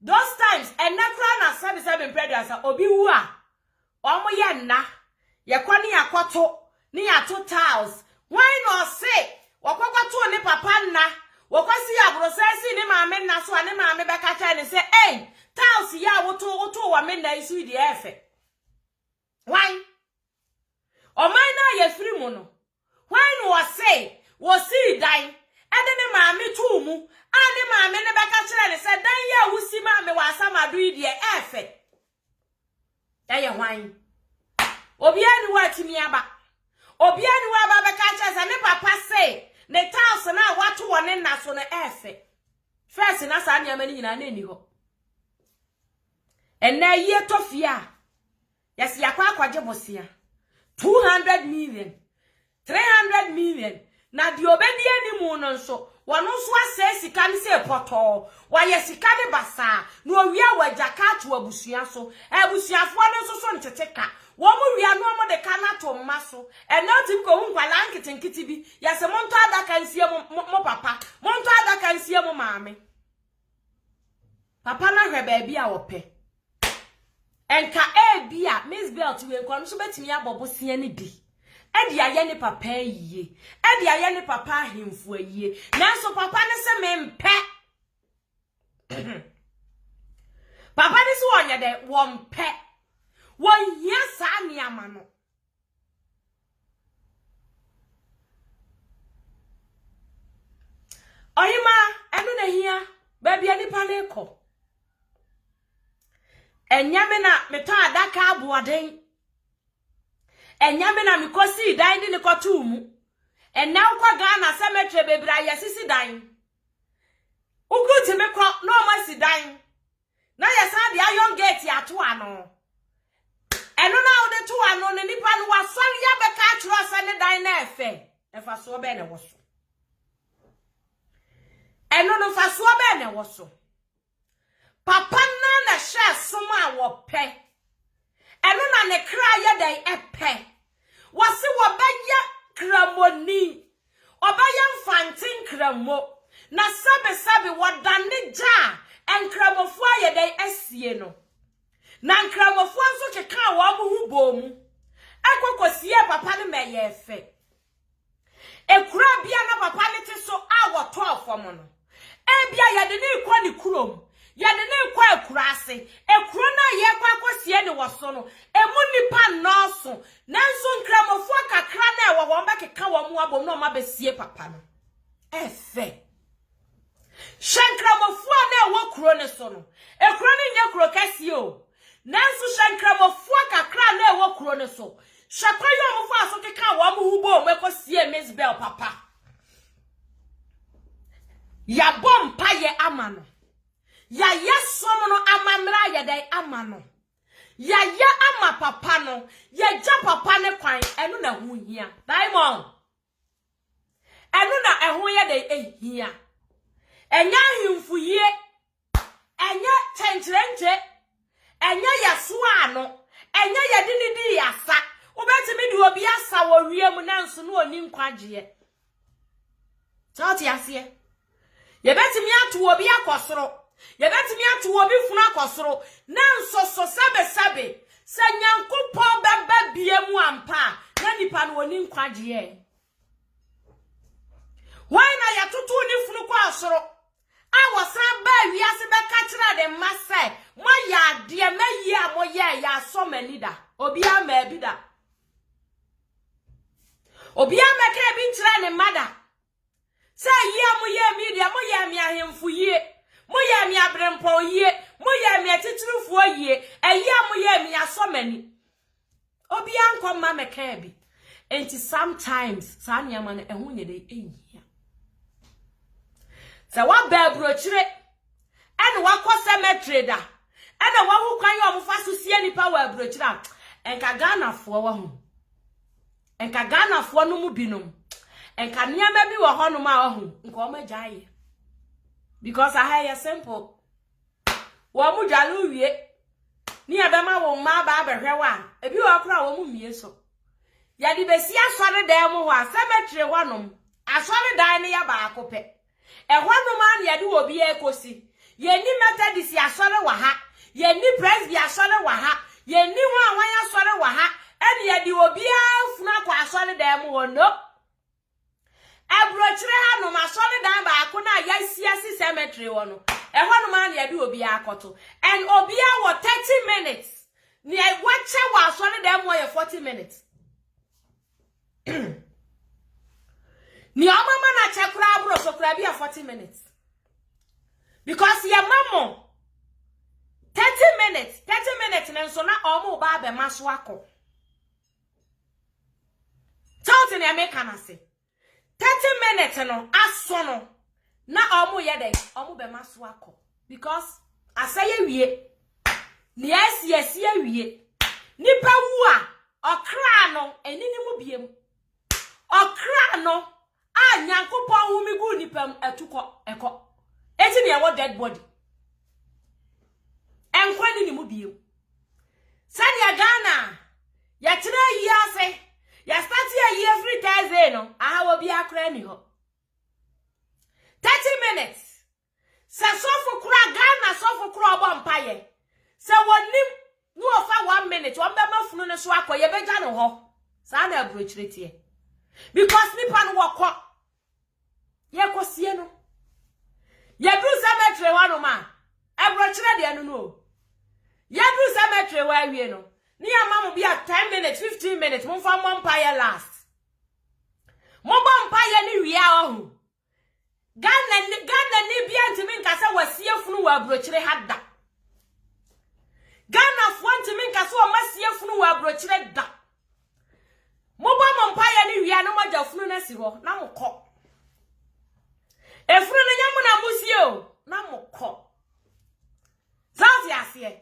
those times enekra na sabe mpredua sa obi wu a omo ye nna ye kwani yakoto ni yato tiles why no say wakwato ni papa nna wakwasi ya brosesi ni maame nna so ani maame beka cha ni say eh tiles ya woto wa me na isu di efe why o man na ye free mu no why no say wo si dan ede ni maame tu mu ani maame ne beka cha ni say dan ya wusi maame wa asamadu di efe eye why obi ani wa timi aba obi ani wa ba beka cha say ne papa say ne tiles na watu wone na so ne efe first na sa anya mani nyina na eni ho ena ye tofia yes yakwa akwaje bosia 200 million 300 million na di obedi ani mu no nso wono so ase sika ne se poto wa ye sika ne basa na owia wagaka to abusua so abusuafo ne nso so nteteka wo mu wia no mo de kana to maso ena tim ko hu nkwala nkitinkiti bi yase monto adaka nsie mo papa monto adaka nsie mo maame papa na hwe ba bia wo pe enka bia Mizbel ti we nkwa so betimi abobosia ne di edi aye ne papa yiye edi aye ne papa ahemfu ayiye nanso papa ne se mempe papa ne se wonya de wompe won hia sa niama no oyima enu na hia ba bia nipa na eko enyame na meto adaka aboaden enyame na mikosi dan di nikotu mu enna ukwa Ghana cemetery bebra yesisi dan ukuti mekọ no masi dan na yesa dia iron gate ato ano eno na ode to ano ne nipa no wasori ya beka atro asa ne dan na efe Efa so be na woso. Eno no fa so be na woso. Papa na hye soma wo pe. Eno na ne kra ye dai epe. Wase wo beye kramoni. Obeye mfantin kramo. Na sabe wadane ja enkramofo ye dai asie no. Na nkramofo nso keka wo mo hu bomu. Akwakosie papa ne meye efe. Ekura bia na papa ne te so a wo to afom no. Ebia ye de ne kwa ne kurom. Ye de ne kwa ekura ase. Ekuro na ye kwa kwasie ne wo so no. Emu nipa noso. Nanso nkramofo kakra na wo wo mbekeka wo mu abom na o ma besie papa no. Efe. Shankramofo na wo kuro ne so no. Ekuro ne nya kuro kasie o. Nanso shankramofo kakra na wo kuro ne so. Shakwayo mufo aso keka wo mu hubo mekosie Misbel papa. Ya bompa ye amano. Ya yesom no amamra ye dai amano. Ya ama papa no. Ya ja papa ne kwan enu na hu hia. Diamond. Enu na ehu ye dai hia. Enya himfuye. Enya chenchrenche. Enya yasoa no. Enya yedinidi yasa. Ubetimi di obi asa wo wiem na nso no oni nkwagie. Tati ase. Yebetimi atu obi akosoro. Yebetimi atu obi funu akosoro. Na nso so sabe. Sa Nyankopon beba biemu ampa. Na nipa no oni nkwagie. Why na yatutu ni funu kwa asoro? Awosan ba wiase be ka kira de massa. Mo ya de mayi a mo ya so manida. Obi ama bi da. Obi ameka bi nkira ne mada. Say ye mo ye media mo ye mi ahemfu ye. Mo ye mi abrempo ye. Mo ye mi atitirufuo ye. Eye mo ye mi asomani. Obi anko ma meka bi. Enti sometimes sa niam na ehu nye de ehia. Sa wa ba brochire ene wa kɔ cemetery da. Ene wa hu kwan yo mo fa so sie nipa wa brochire. Enka Ghana fo wa hu. Enka Ghana fo no mu binom. Enka niam bi wo ho no ma hu. Enka o ma gyae. Because I hear simple. Wo mu gyalu wie. Ni abema wo ma ba behwe wa. Ebi wo kra wo mu mie so. Ya di besi asore dan mu ho a cemetery ho nom. Asore dan ne ya ba akopɛ. Ehwo no man ya di obi ekosi. Ye ni Methodist asore wa ha. Ye ni Presby asore wa ha. Ye ni ho anwan asore wa ha. Eni ya di obi afunu akwa asore dan mu ho no. Ebrochire ha no ma asore dan ba akona ya siasi cemetery wo no. Ehwo no man ya di obi akoto. And obi a wo 30 minutes. Ni e wache wa asore dan mu 40 minutes. Ni omama na chekura abro sokura bia 40 minutes. Because your mama 30 minutes nenso na omo ba be maso akọ. Tauti na me kana se. 30 minutes no aso no na omo ye dey omo be maso akọ. Because asaye wie. Ni esi wie. Nipa wu a okra no enini mu biem. Okra no Nyankopon hu mi gu nipam etuko eko. Eti ne wo dead body. Enkwani ni mu biem. Sani ya Ghana. Ya tire yi ase. Ya start ya yi every Thursday no. Aha wo bi akra ni ho. 30 minutes. Se sofu kura Ghana sofu kura obo mpaye. Se wonim no ofa 1 minute. Wo be mafunu ne so akoye beja no ho. Sa na abrochire tie. Because nipa no wako. Ye kosie no. Ye bru cemetery wa no ma. Ebrochire de no no. Ye bru cemetery wa wie no. Ni amamu bia 10 minutes, 15 minutes. Mo fa mo mpaye last. Mo bo mpaye ni wie ahu. Ghana ni bia ntimi nkasa wasie funu wa abrochire hada. Ghana fo ntimi nkasa o masie funu wa abrochire da. Mo bo mpaye ni wie no maja funu na si ho na mo kɔ. Efunu no nyamu na musie o na mo kɔ. Zati ase.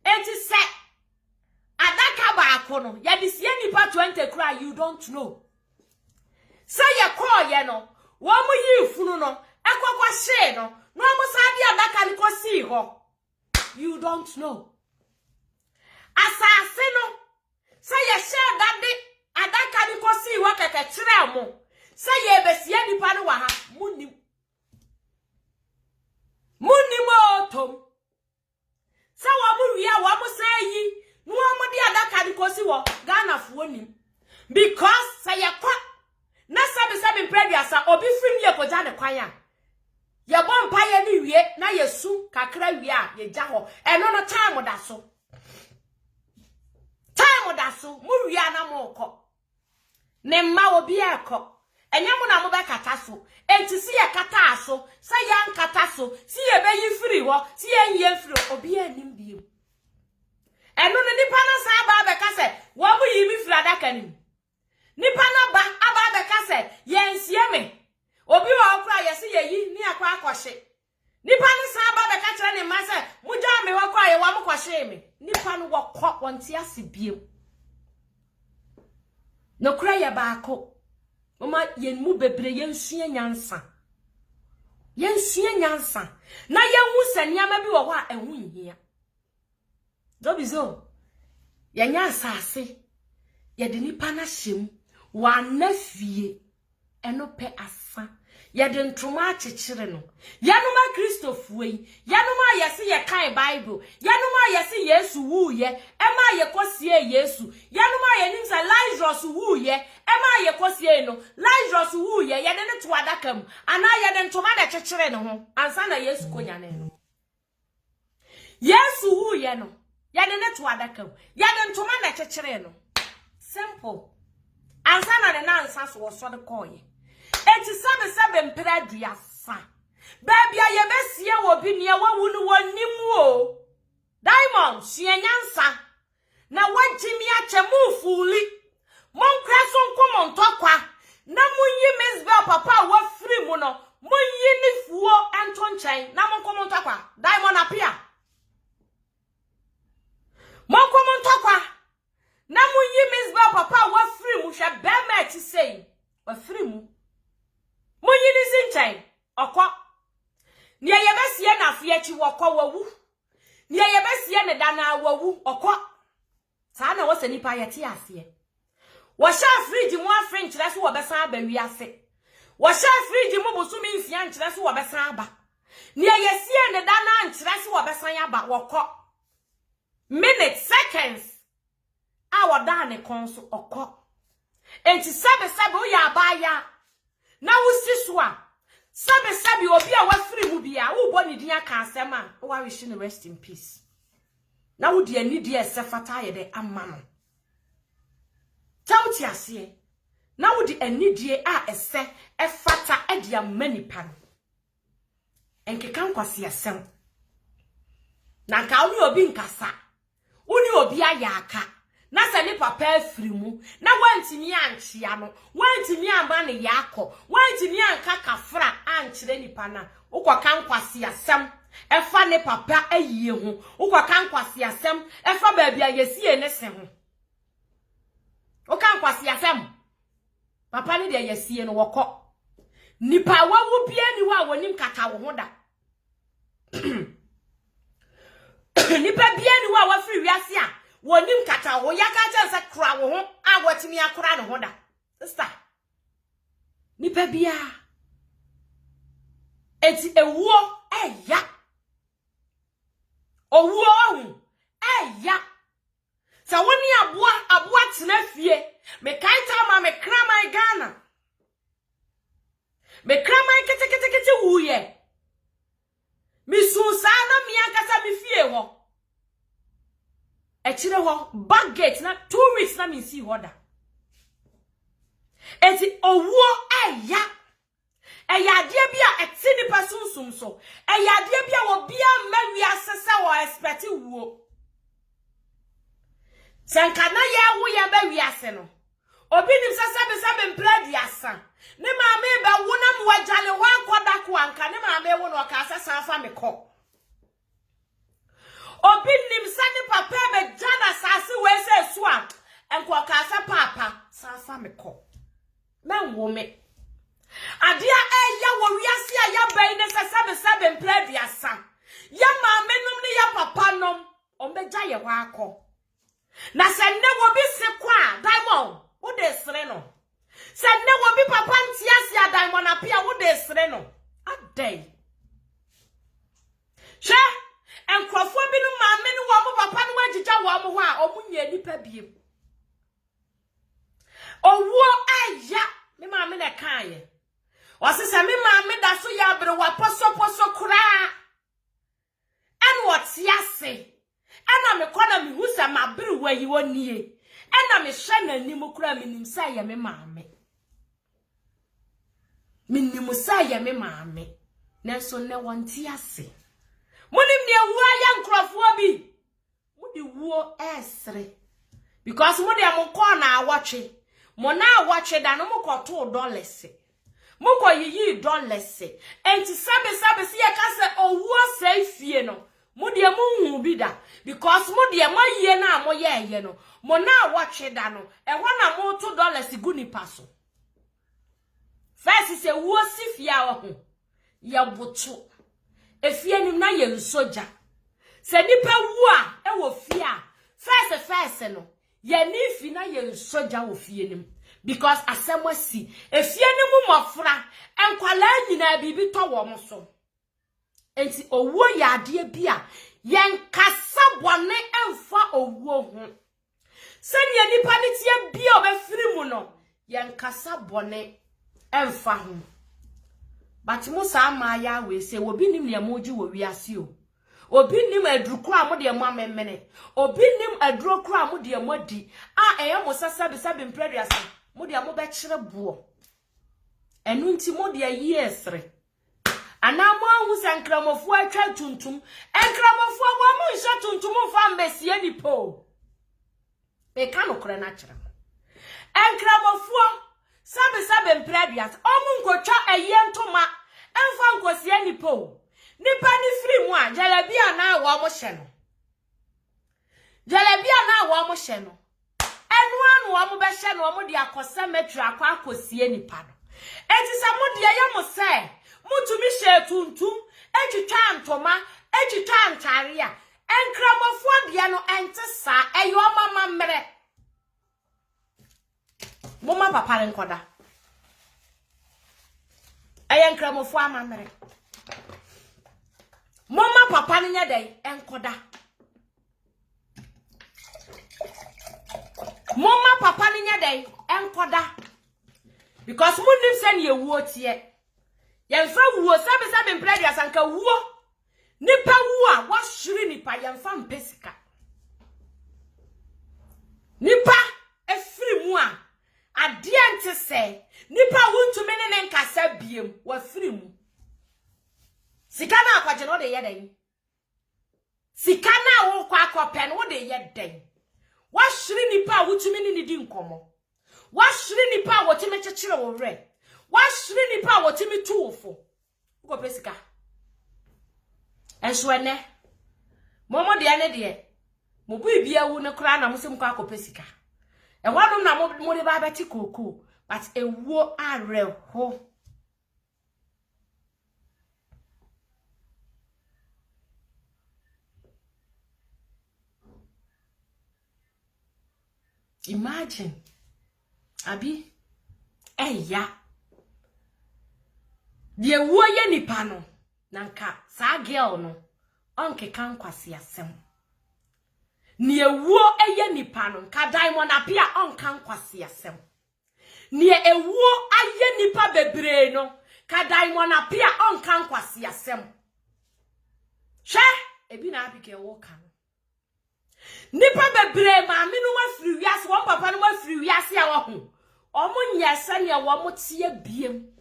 Enti se adaka ba akono ya di sie nipa 20 cry you don't know. ko ye no wo mu yi funu no ekwakwa hye no no mo sa dia adaka ni ko si ho. You don't know. Asase no say ye share dade adaka ni ko si ho keke kire mo. Say ye besia nipa no wa ha munim otom. Say wa mu wia wa mu say yi no mo di adaka ni ko si wo Ghana fo nim. Because say ye kwa na sabi mpredua obi firi ye koja ne kwan a ye bompa ye ni wie na yesu kakra wie a ye gya ho eno no time da so mu wie na mo kɔ ne mma obi ekɔ enya mo na mo be kata so enti si ye kata so say ya nkata so si ye be yi firi ho si ye nyi firi obi anim biem eno no nipa na sa ba be ka se wo mu yi mi firi adaka nim nipa na ba aba be ka se ye nsie me obi wa okra ye se ye yi ni akwa akɔhye nipa ne sa ba be ka kire ne ma se mugya me wa kwa ye wa mo kɔhye me nipa no wo kɔ wonte ase biem no kra ye ba akɔ mama ye mu bebre ye nsua nyansa na ye hu saniama bi wo ho a ehu nhia dobizo ye nya asase ye de nipa na hyem wa nafie eno pe asa ye de ntoma akyekyere no yanoma Kristofo yi yanoma yesi ye kan Bible yanoma yesi Yesu wu ye ema ye kosie Yesu yanoma ye nimsa Lazarus wu ye ema ye kosie no Lazarus wu ye ye de ne to adaka mu ana ye de ntoma da kyekyere no ho ansa na Yesu konya ne no Yesu wu ye no ye de ne to adaka mu ye de ntoma da kyekyere no simple ansa na ne nansa so wo so de koye enti sabe mpera duasa baby aye besie wo bi ne wawu no wonim o Diamond sie nyansa na wagimi ache mu fuli monkra so nkomo ntokwa na munyi Mezbel papa wa free mu no munyi ni fuo anto nchen na monkomo ntokwa Diamond apia monkomo ntokwa na munyi Mezbel papa wa free mu hwe be ma ti sei wa free mu munyi ni sinchen okọ ne ye besie na afie chi wokọ wawu ne ye besie ne dana wawu okọ saa na wo se nipa ye ti ase wo sha fridge mu afre nkyere so wo besan aba wi ase wo sha fridge mu bosumi nsia nkyere so wo besan aba ne ye sie ne dana nkyere so wo besan aba wokọ minutes seconds a wo da ne kon so okọ enti sabe wo ya abaya na wusi so a sabe obi a wafiri mu bia wo bo ne din aka asem a wo wish no rest in peace na wo de ani de esefata ye de amma no tauti ase na wo de ani de a ese efata e de amma nipa no enkeka nkwase asem na ka wo obi nkasa wo ni obi ayaka na se ni papa afiri mu na wantimi anchia no wantimi amba ne yakọ wantimi anka kafra ankyere nipa na ukọka nkwasi asem efa ne papa ayie ho ukọka nkwasi asem efa baabi ayesie ne se ho uka nkwasi asem papa ne de ayesie no wọkọ nipa wawu bia ni wa wonim kaka wo ho da nipa bia ni wa wafiri wiase a wonim kata wo yaka chansa kra wo ho a wotimi akra ne ho da sister nipa bia eti ewuo eya owuo hu eya sa woni aboa tena fie me kaita ma me kramai Ghana me kramai kete wuye mi sunsa na mi akasa mi fie ho echire ho back gate na 2 weeks na mi see order eti owuo eya de bia etini person so eya de bia wo bia mawi asese wo expect wuo sanka na ya wo ya ba wi ase no obi nim sabe mpladi asa ne ma me ba wo na mo wajale ho akoda ko anka ne ma me wo no ka asesa afa me ko obi nim sani papa be jana sase we se so a enko ka asa papa sa afa me ko na wo me Adia ya wo wiase a ya ban ne sebe mpladuasa. Ya maame nom ne ya papa nom ombeja ye wa akọ. Na se ne wo bi se kwa Diamond wo de sere no. Se ne wo bi papa ntiase a Diamond apia wo de sere no. Adai. She enkrofo bi no maame ne wo mo papa no agija wo mo ho a omunye nipa biem. Owo aya me maame na kaaye. Wase se me maame da so ya bere wa poso kura. Enu otiase. Ena me kona me hu se ma bere wa yi wonie. Ena me hwe na nim kura me nim sa ye me maame. Me nim sa ye me maame. Nenso ne wonti ase. Munim ne wu aya nkrofo bi. Mudi wuo esre. Because mudi amko na awotwe. Mo na awotwe da no mkoto $. Muko yiyi $. Enti sabe si ye ka se owuo sai fie no. Mudi mu hu bi da. Because mudi ma yie na mo ye no. Mo na awotwe da no. E ho na mo to $. gu nipa so. First se wuo si fie a ho. Ye boto. Efie nim na ye nsoja. Se nipa wu a e wo fie a first no ye ni fi na ye nsoja wo fie nim because asemwasi efie nim mofra enkwala nyina bibi to wo mo so enti owuo ya ade bia yen kasa bone emfa owuo ho se ne nipa ne tie bia obefiri mu no yen kasa bone emfa ho but musa ama ya we se obi nim ne moju wo wiase o obi nim adurukura amode mo amemene obi nim adurukura amode mo di a eye mo sabe mpraduasa mode mo be kire buo enu nti mode yi esre ana mo ahu sankramofo atwa tuntum enkramofo wo mo nse tuntum fa mbesie ni po be kanu kore na kire enkramofo sabe mpraduasa omu nkotwa eye ntoma emfa nkosie ni po nipa ni free mu a jalabia na awo mo hye no jalabia na awo mo hye no enu wo mo be hye no mo de akose metri akosie nipa no enti se mo de ye mo se mutumi hye tuntum etwitwa ntoma etwitwa ntare a enkramofo de no ente sa eyo mama mmere mo ma papa nkoda enkramofo amamere Mama papa nya dai enkoda. Mama papa nya dai enkoda. Because munim sen ye wuo tie. Ye mfa wuo sabe mpradia sanka wuo. Nipa wuo a wa hwiri nipa ye mfa mpesika. Nipa efiri mu a ade ante se nipa wuntumi ne nkasa biem wa firi mu. Sikana akwaje no de ye den. Sikana wo kwa akope no de ye den. Wa hwiri nipa wutumi ni di nkomo. Wa hwiri nipa wotimi kyekere wo re. Wa hwiri nipa wotimi tuufo. Uko pesika. Enso ene. Momo de ene de. Mo bu bia wu ne kra na mo sem kwa akopesika. E wonu na mo de ba beti koko, but ewuo areho. Imagine abi eya de wo ye nipa no nanka sa girl no onke kan kwase asem ne ewuo eye nipa no ka Diamond apia onkan kwase asem ne ewuo aye nipa bebre no ka Diamond apia onkan kwase asem hwe ebi na apike wo kan nipa bebre ma me no mafiri wiase won papa no mafiri wiase a wo ho omo nyesa ne wo mo tie biem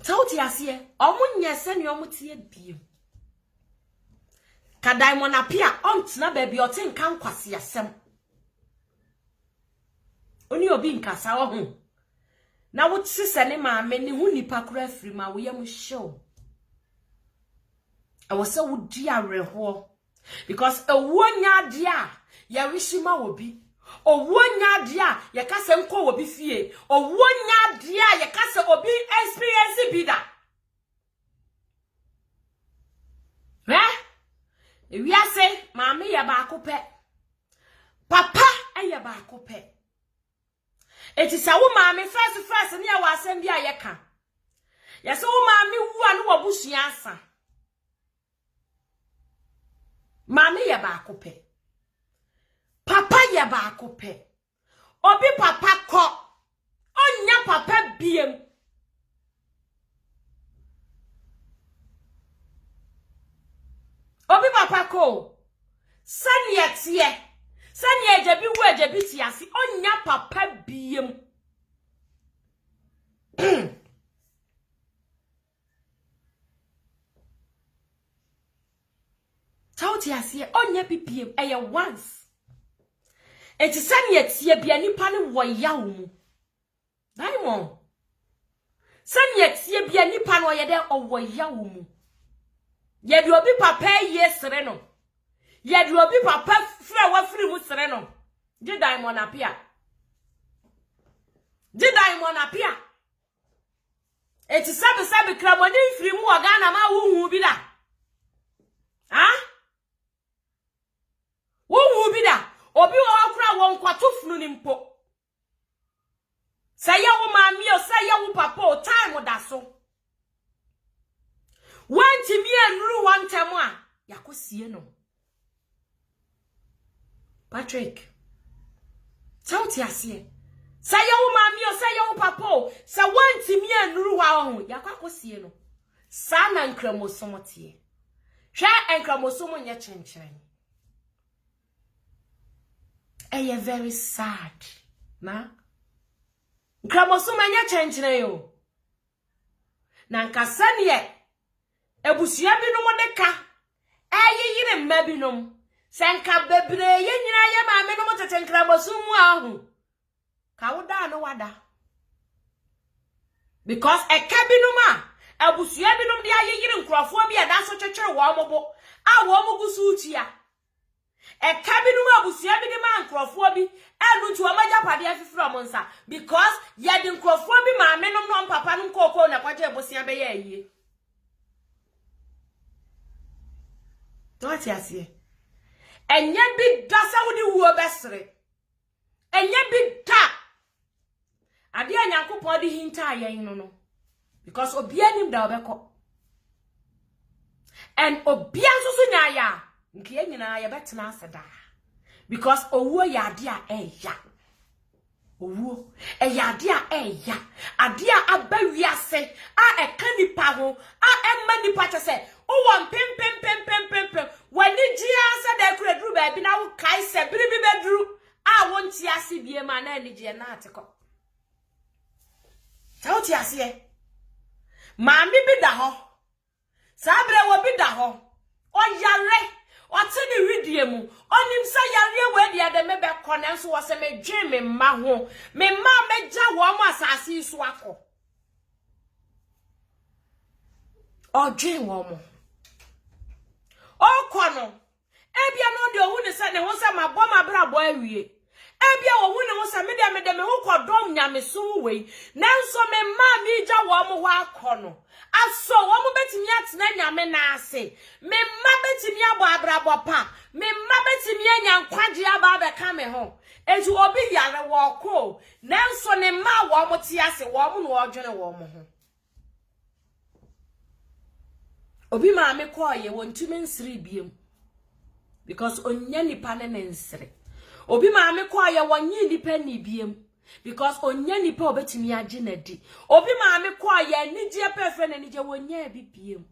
tauti asie omo nyesa ne wo mo tie biem ka Diamond apia ontena ba bi otin kan kwase asem oni obi nkasa wo ho na wo tsise ne ma me ne hu nipa kura afiri ma wo yam show I was so would dear reho because a one ya dear ya wishima will be owo nya de a ye ka se nko obi fie owo nya de a ye ka se obi experience bi da ewiase maame ye ba akopɛ papa eye ba akopɛ eti sa wo maame first ne ya wa asɛm bi a ye ka ye se wo maame wu a no wobusua asa maame ye ba akopɛ papa ye ba akopɛ obi papa ko onya papa biem obi papa ko sani ejebi wu ejebi tiasi onya papa biem tauti asi onya bibiem eye once eti sani etie bia nipa ne wo yawo mu daimon sani etie bia nipa no ye de owo yawo mu ye de obi papa ye sere no ye de obi papa fra wa firi mu sere no di daimon apia eti sabe kramoni firi mu oga na ma wu bi da wu bi da obi wo kura won kwatofunu ni mpo say ya wo maami o say ya wo papa o time da so wanti mi anuru wantem a yakosie no Patrick sauti asie say ya wo maami o say ya wo papa o say wanti mi anuru wa ho yakosie no sa na nkramosomo tie hwa nkramosomo nya chenchen eye very sad na nkramosomo nya chenchen yo na nkasane ebusua binom de ka ayeyire mma binom senka bebre ye nyina ye maame no tete nkramosomo ahu ka woda no wada because binom a ebusua binom de ayeyire nkrofo bi eda so twetwere wo mobo a wo mogu su utia binom abusua bi de ma nkrofo bi enu tu omaja pade afifiro mo nsa because ye de nkrofo bi maame no papa no kokko na kwaje ebusua be ye ayie Doti asie. Enye bi da sa wodi wuo besere. Enye bi da. Ade anyankopon di hinta ayen no. Because obia nim da obekọ. And obia nso nya ya. Nkiye nyina ya betena aseda. Because owuo ya ade a eya. Owuo eya ade a eya. Ade a abawiase a eka nipa ho a emma nipa chese Uwan pim wani jia sa de kure dru ba bi na wo kai se biri bi bedru a wonti ase bie ma na ni je na ateko tawti ase maami bi da ho sabre wo bi da ho o yare o te ni ridie mu onim sa yare we de de me be kone nso wo se me dwe me ma ho me ma meja wo mo asase so akọ o dwe wo mo Okono ebia no de owu ne se ne ho se mabọ mabrabo awie ebia owu ne ho se me de me ho kodom nyameso wei nanso me ma mi gya wo mo ho akono aso wo mo betimi atena nyame na ase me ma betimi abo abrabo pa me ma betimi anya nkwaje aba be ka me ho eju obi yare wo ko nanso ne ma wo mo ti ase wo mo no odwene wo mo ho Obi maame kwa ye wontumi nsiri biem because onnya nipa ne nsiri Obi maame kwa ye wonyi nipa ni biem because onnya nipa obetimi age na di Obi maame kwa ye nigye pefe na nigye wonya bi biem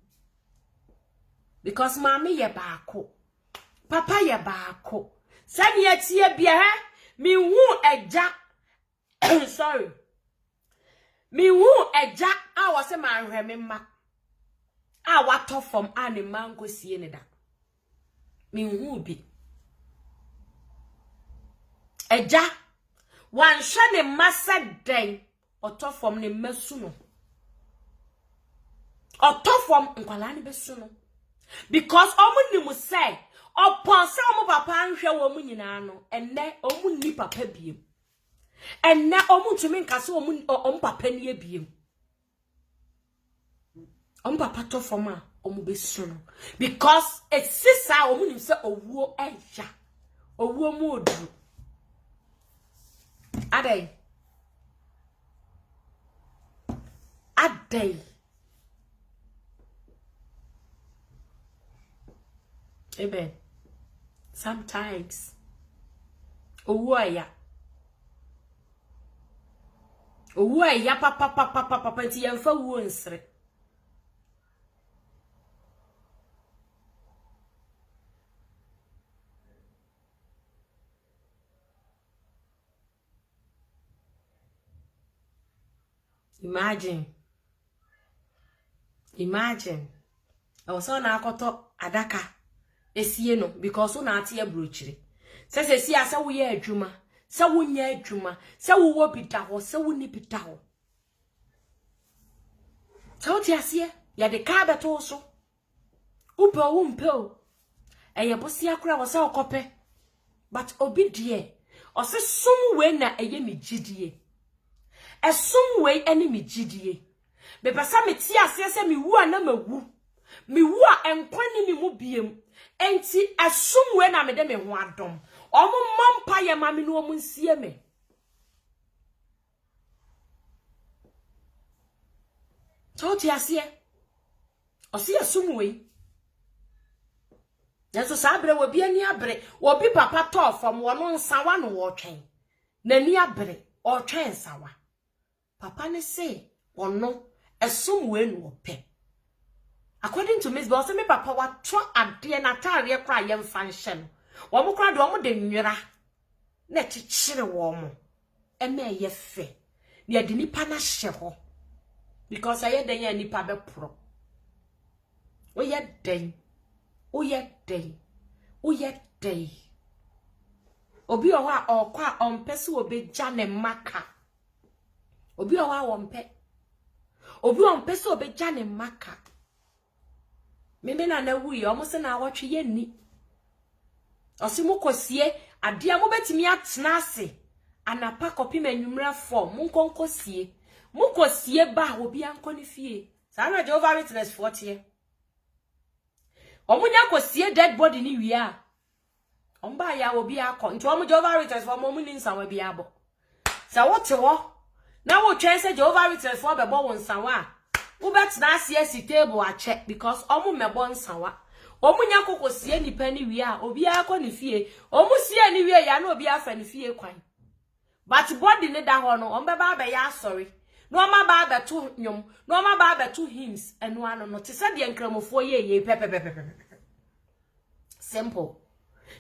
because maame ye baako papa ye baako sani etie bia mi hu eja sorry mi hu eja a wo se ma nhwe me ma a wato from ane mango sie ne da mi hu bi eja wan hwe ne masa den oto from ne masu no oto from nkwala ne besu no because omu ni mu say Upon some papa anhwe wo mu nyina no enne omu ni papa biem enne omu tumi nkase omu papa ni ebiem omu papa to forma omu besu no because exisa omu nim se owuo eya owuo mu odu adai amen. Sometimes owuo ya papa ti yemfa wuo nsre imagine also na akoto adaka esie no because una ate abrochire se si asa wo ye adwuma se wo nya adwuma se wo wo bida ho se wo ni bida ho so ti ase ya de ka beto so upe wo mpe o eye bosia kura wo se okope but obi die o se sum we na eye mi gidie esum we eni mi gidie be pesa me ti ase se mi wu ana mawu mi wu a enkwani mi mu biem enti asumwe na me de me ho adom omo mampa ye mame no omo nsie me toti asie osi asumwe yeso sabre wo bi ani abre wo bi papa to fam wo no nsawa no wo twen na ni abre o twen nsawa papa ne se wono asumwe no wo pe. According to Miss Boss, me papa wa tro ade na tare kra ye mfanhye wo mo kra de wo mo de nwira na chichire wo mo eme ye fe ne de nipa na hye ho because aye den ya nipa be pro o ye den obi o wa okwa ompese obe ja ne maka obi o wa wompe obi ompese obe ja ne maka meme na wuyi omo se na awotwe ye ni osimu kosie ade a mo betimi atena ase anapa kopi manwumra form mo nkonkosie mo kosie ba obi ankoni fie sa na Jehovah Witness 40 omo nya kosie dead body ni wi a omba ya obi akọ nti omo Jehovah Witness for mo ni nsanwa bi abo sa wote wo na wo twen se Jehovah Witness for bebo wo nsanwa wo betena ase asi table a check because omo mebo nsanwa omo nya kokosie nipa ni wi a obi akọ ni fie omo sie ni wi ya na obi afa ni fie kwan but body ne da ho no ombe ba ba ya sorry no ma ba ba to nyom no ma ba ba to hymns eno ano no te se de nkramofo ye pepe simple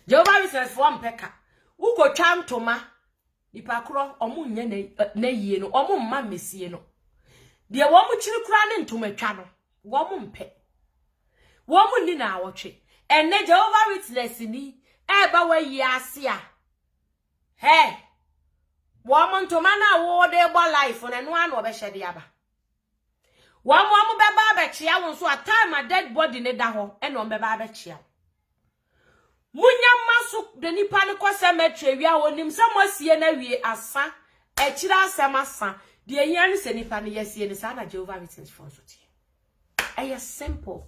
Jehovah Witness for mpeka uko twantoma nipa kro omo nya na yie no omo mma mesie no de wo mo chiri kura ne ntomatwa no wo mo mpe wo mo ni na awotwe enne Jehovah Witness ni eba wa yi ase a he wo mo ntoma na wo de gbo life na no ano be hye de aba wo mo be ba ba chia won so a time dead body ne da ho ene on be ba ba chia munya maso de nipa ne ko cemetery wi a wonim se mo sie na wie asa e kira asema asa de yan se nipa ne yesie ne sa na Jehovah Witness for so tie eye simple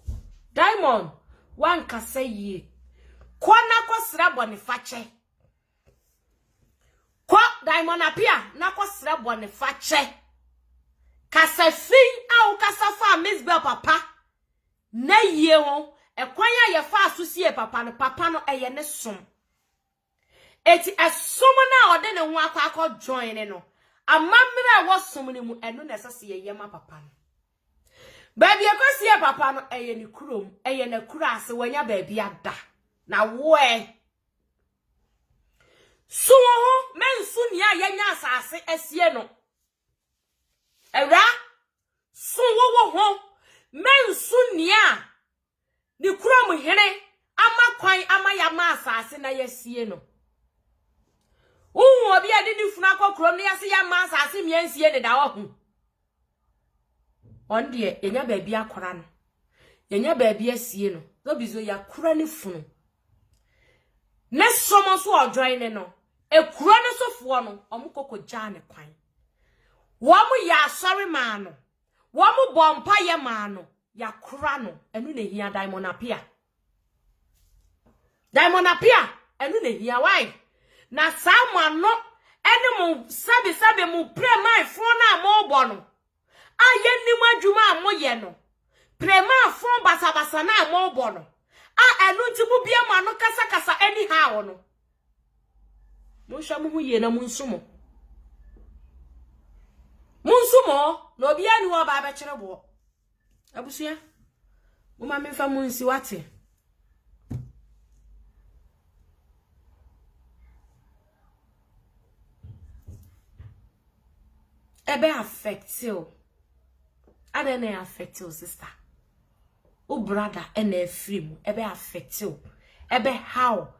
diamond wan ka say ye kwana ko sra bone fache ko diamond apia na ko sra bone fache kasa fin a o kasa fa Miss Bell papa na ye ho ekwanya ye fa asosie papa no eye ne som eti esom na ode ne ho akwa join no amamra wo som ne mu eno na sese ye yema papa no baby ekosie papa no eye ne kurom eye na kura ase wanya baby ada na wo so ho mensu ni a yenya asase asie no ewra so wo ho mensu ni a ni kurom here ama kwan ama ya ma asase na yasie no obi ade ni funa kwa kurom ne yase ya ma asase miensie ne da ohu on de yenya baabi akora no yenya baabi asie no so bizo ya kura ne funu mo so ojoin no ekuro ne sofo no omukoko jane kwan wo mu ya sorry man no wo mu bompa ye man no ya kura no enu na hia diamond apia enu na hia why na someone no ene mu sabe mu prema fon na mo bo no aye ni madwuma mo ye no prema fon basa na mo bo no enu nti mu bia ma no kasa anyhow no mo sha mu ye na munsumo na obi ani wo ba ba kire bo abusia mo ma me fa munsi wate ebe affect you adene affect you sister o brother ene free mu ebe affect you ebe how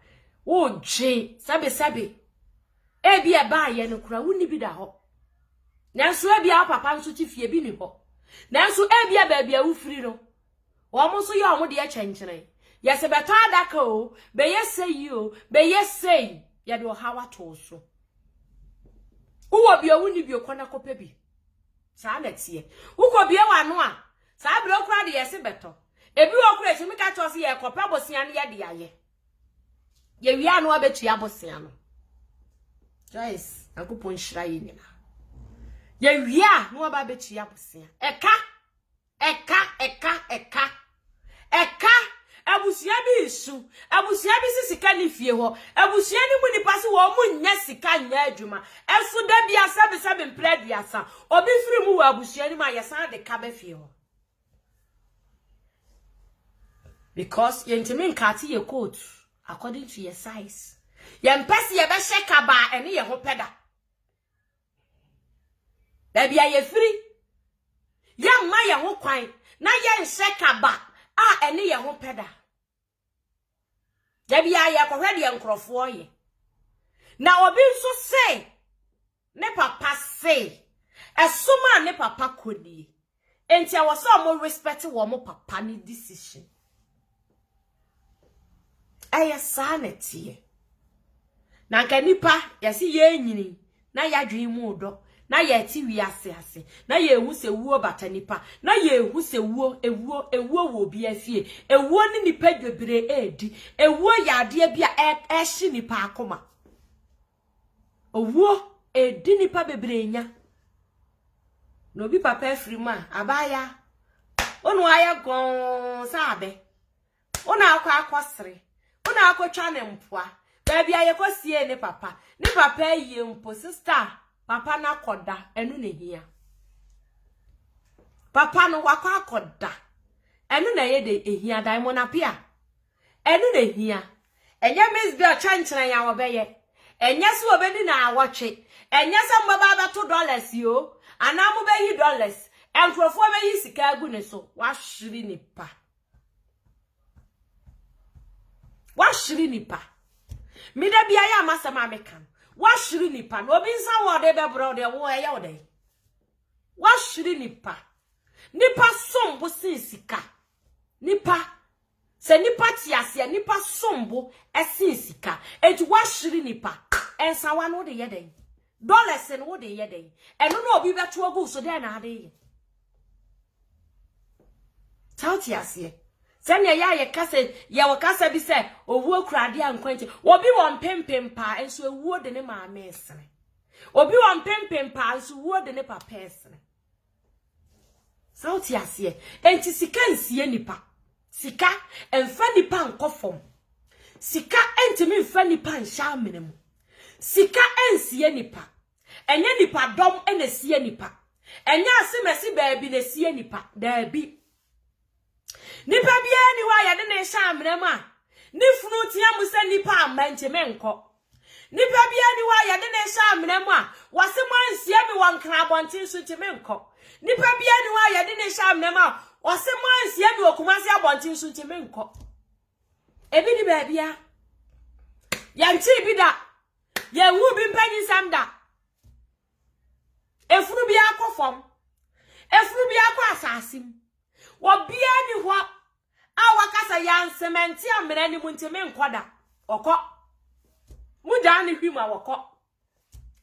o je sabe ebi e ba ye no kura woni bi da ho nanso ebi a papa nso ti fie bi ni ho nanso ebi a ba bi a wo free no wo mo so ye o mo de chenchere ye se beto adaka o be ye say o be ye say ye de o hawa to so uwo bi owu ni bi okona kope bi sa na tie uko bi e wa no a sa bro kura de ye se beto ebi wo kura chi mi ka cho se ye kopa bosia no ye de aye ye wi anu abetua bosia no Joyce akupon shira yi ni na ye wi a no aba betua bosia eka abusia bi isu abusia bi sisika ni fie ho abusia ni mu ni pase wo mu nya sika nya adwuma esu da bia sabe mpreduasa obi firi mu wo abusia ni ma yesan de ka be fie ho because yentimi nkati ye coat according to your size yempese ye be sheka ba ene ye ho peda da bia ye firi ya ma ye ho kwan na ye sheka ba ene ye ho peda da bia ye kohwede ye nkrofo ye na obi nso say ne papa say esoma ne papa kodi enti a wo so mo respect wo mo papa ni decision aya sanity na nka nipa yesi ye nyini na ya dwen mu do na ye ti wi ase na ye ehu se wuo bata nipa na ye ehu se ewuo wo bi afie ewuo ni nipa dwebere edi ewuo yade bia ehye nipa akoma owuo edi nipa bebre nya no bi papa afirima abaya onu aya gon sabe onu akosere onu akotwa ne mpoa baby aye kosie ne papa ye mpo sister papa na koda enu ne hia papa no wakwa akoda enu na ye de ehia diamond apia enu ne hia enye miss bi ochanchira ya wobeye enye so obedi na awotwe enye se mbaba abato dollars yo anamu be yi dollars enkrofo be yi sika agu ne so wahiri nipa mida bia ya masama mekan wahiri nipa no obi nsa wo de be bro de wo ye wo de wahiri nipa sombo sisika nipa se nipa tiase nipa sombo esisika enti wahiri nipa ensa wa no de ye de dollars en wo de ye de eno no obi beto agu so de na ade ye tautiase senya ya ye kase ye wakasa bi se owu krade ankwanche obi won pempem pa enso ewuo de ne maame esene obi won pempem pa enso ewuo de ne papa esene sauti ase enti sika nsie nipa sika enfa nipa nkofom sika entimi enfa nipa nsha menemu sika ensie nipa enye nipa dom enesie nipa enye asemesi baabi na sie nipa daabi nipa bia ni wa ya de ne sha amrem a ni funu tia mu se nipa amanche menko nipa bia ni wa ya de ne sha amrem a wase mansie mi wankra abontin so ti menko nipa bia ni wa ya de ne sha amrem a wase mansie mi okumase abontin so ti menko ebi ni ba bia ya nti bi da ya wu bi mpanyi samda efunu bia akofom efunu bia akọ asasim wobia ni ho a wakasa ya nsementi amere ni mu ntime nkoda okọ muda ni hwima woko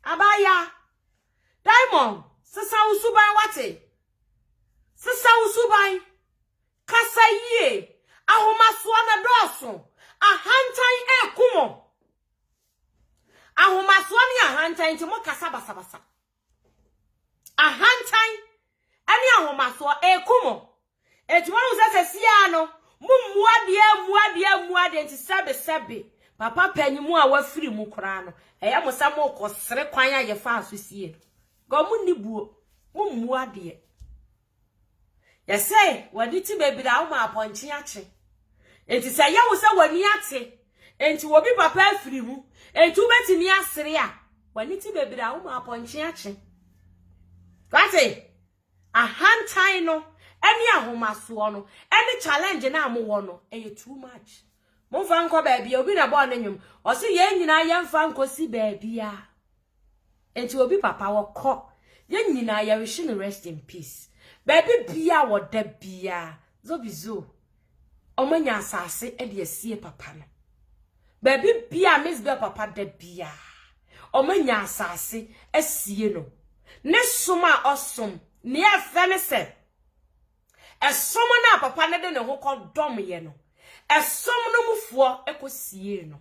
abaya Diamond sisa usuban wate sisa usuban kasa yie ahomaso na doso ahantan ekumo ahomaso ni ahantan nti mo kasa basabasa ahantan ani ahomaso ekumo etwanu sesisia no muade nti sebe papa panyimu a wafiri mu kora no eya musa mo kosere kwan a ye fa asosie go munni buo muade ye say wadi ti bebira wo ma aponche ache enti say ya wo sa wani ate enti wobi papa afiri mu enti ubetini asere a wani ti bebira wo ma aponche ache kwate ahantan no eni ahomaso no eni challenge na amwo no eye too much mo fa nko baabi obi na bo nanyum o se ye nyina ye mfa nko si baabi a enti obi papa wo kọ ye nyina ye wish no rest in peace baabi bia wo da bia zobizo omanya asase e de asie papa no baabi bia Miss Bell papa da bia omanya asase asie no ne soma osom ne afene se esom na papa ne de ne ho kodom ye no esom no mufuo ekosie no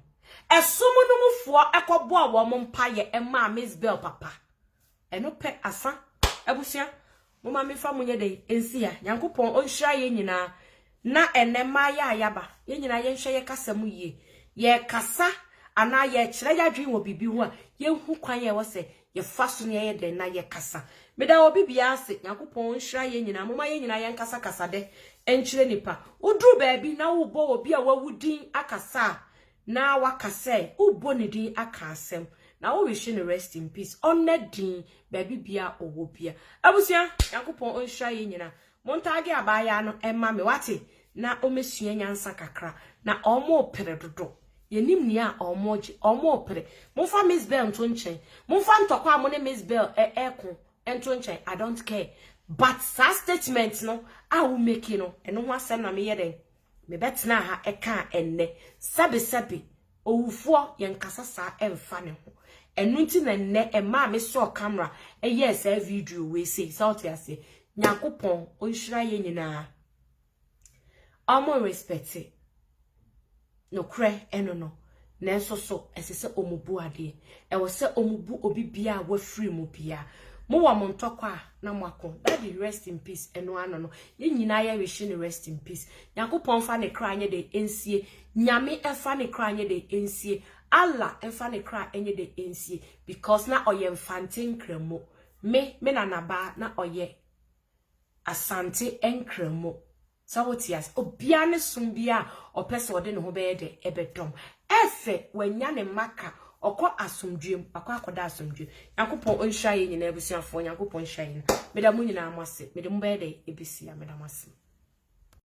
esom no mufuo ekobo awo mo mpaye ema Miss Bell papa eno pe asa ebusia mo ma me fa munye de ensi ya Nyankopon onhira ye nyina na enema ya ayaba ye nyina ye nhwe ye kasa mu ye ye kasa ana ye kire ya dwen wo bibi ho a ye hu kwan ye wo se ye fa so ne ye de na ye kasa meda obi bia ase Nyankopon onhira ye nyina mo ma ye nyina ye nkasa kasa de enchire nipa udru baabi na wo bo obi a wawudin akasa na wakase ubo ne din aka asem na wo wish no rest in peace onedin baabi bia owo bia abusia Nyankopon onhira ye nyina montage abaya no emma me wate na omesua nyansa kakra na omo pere dodo yenim ni a omo pere monfa Miss Bell nto nchen monfa ntokwa amo ne Miss Bell eko nto nchen I don't care but sa statement no a wo make no eno ho asem na me yeden me betena ha eka enne sabe owufo ye nkasa sa emfa ne ho enu nti na nne ema me so camera yes video we say salt ya say Nyankopon onhira ye nyina amo respect no kre eno no nenso so esese omubu ade e wo se omubu obi bia wa free mu bia mo wa mo ntokwa na mwako daddy rest in peace eno ano no ye nyina ya wish ni rest in peace Nyankopon fa ne kra anye de ensie nyame efa ne kra anye de ensie Allah efa ne kra anye de ensie because na oye mfantin kremo me na naba na oye asante enkremo sawotias obia ne sombia opese ode ne ho be de ebedom efe wanya ne maka okọ asomdwem akoda asomdwem Nyankopon onhwa ye nyina ebusuafo Nyankopon hwa ye meda mu nyina amase meda mu be de ebisia meda mase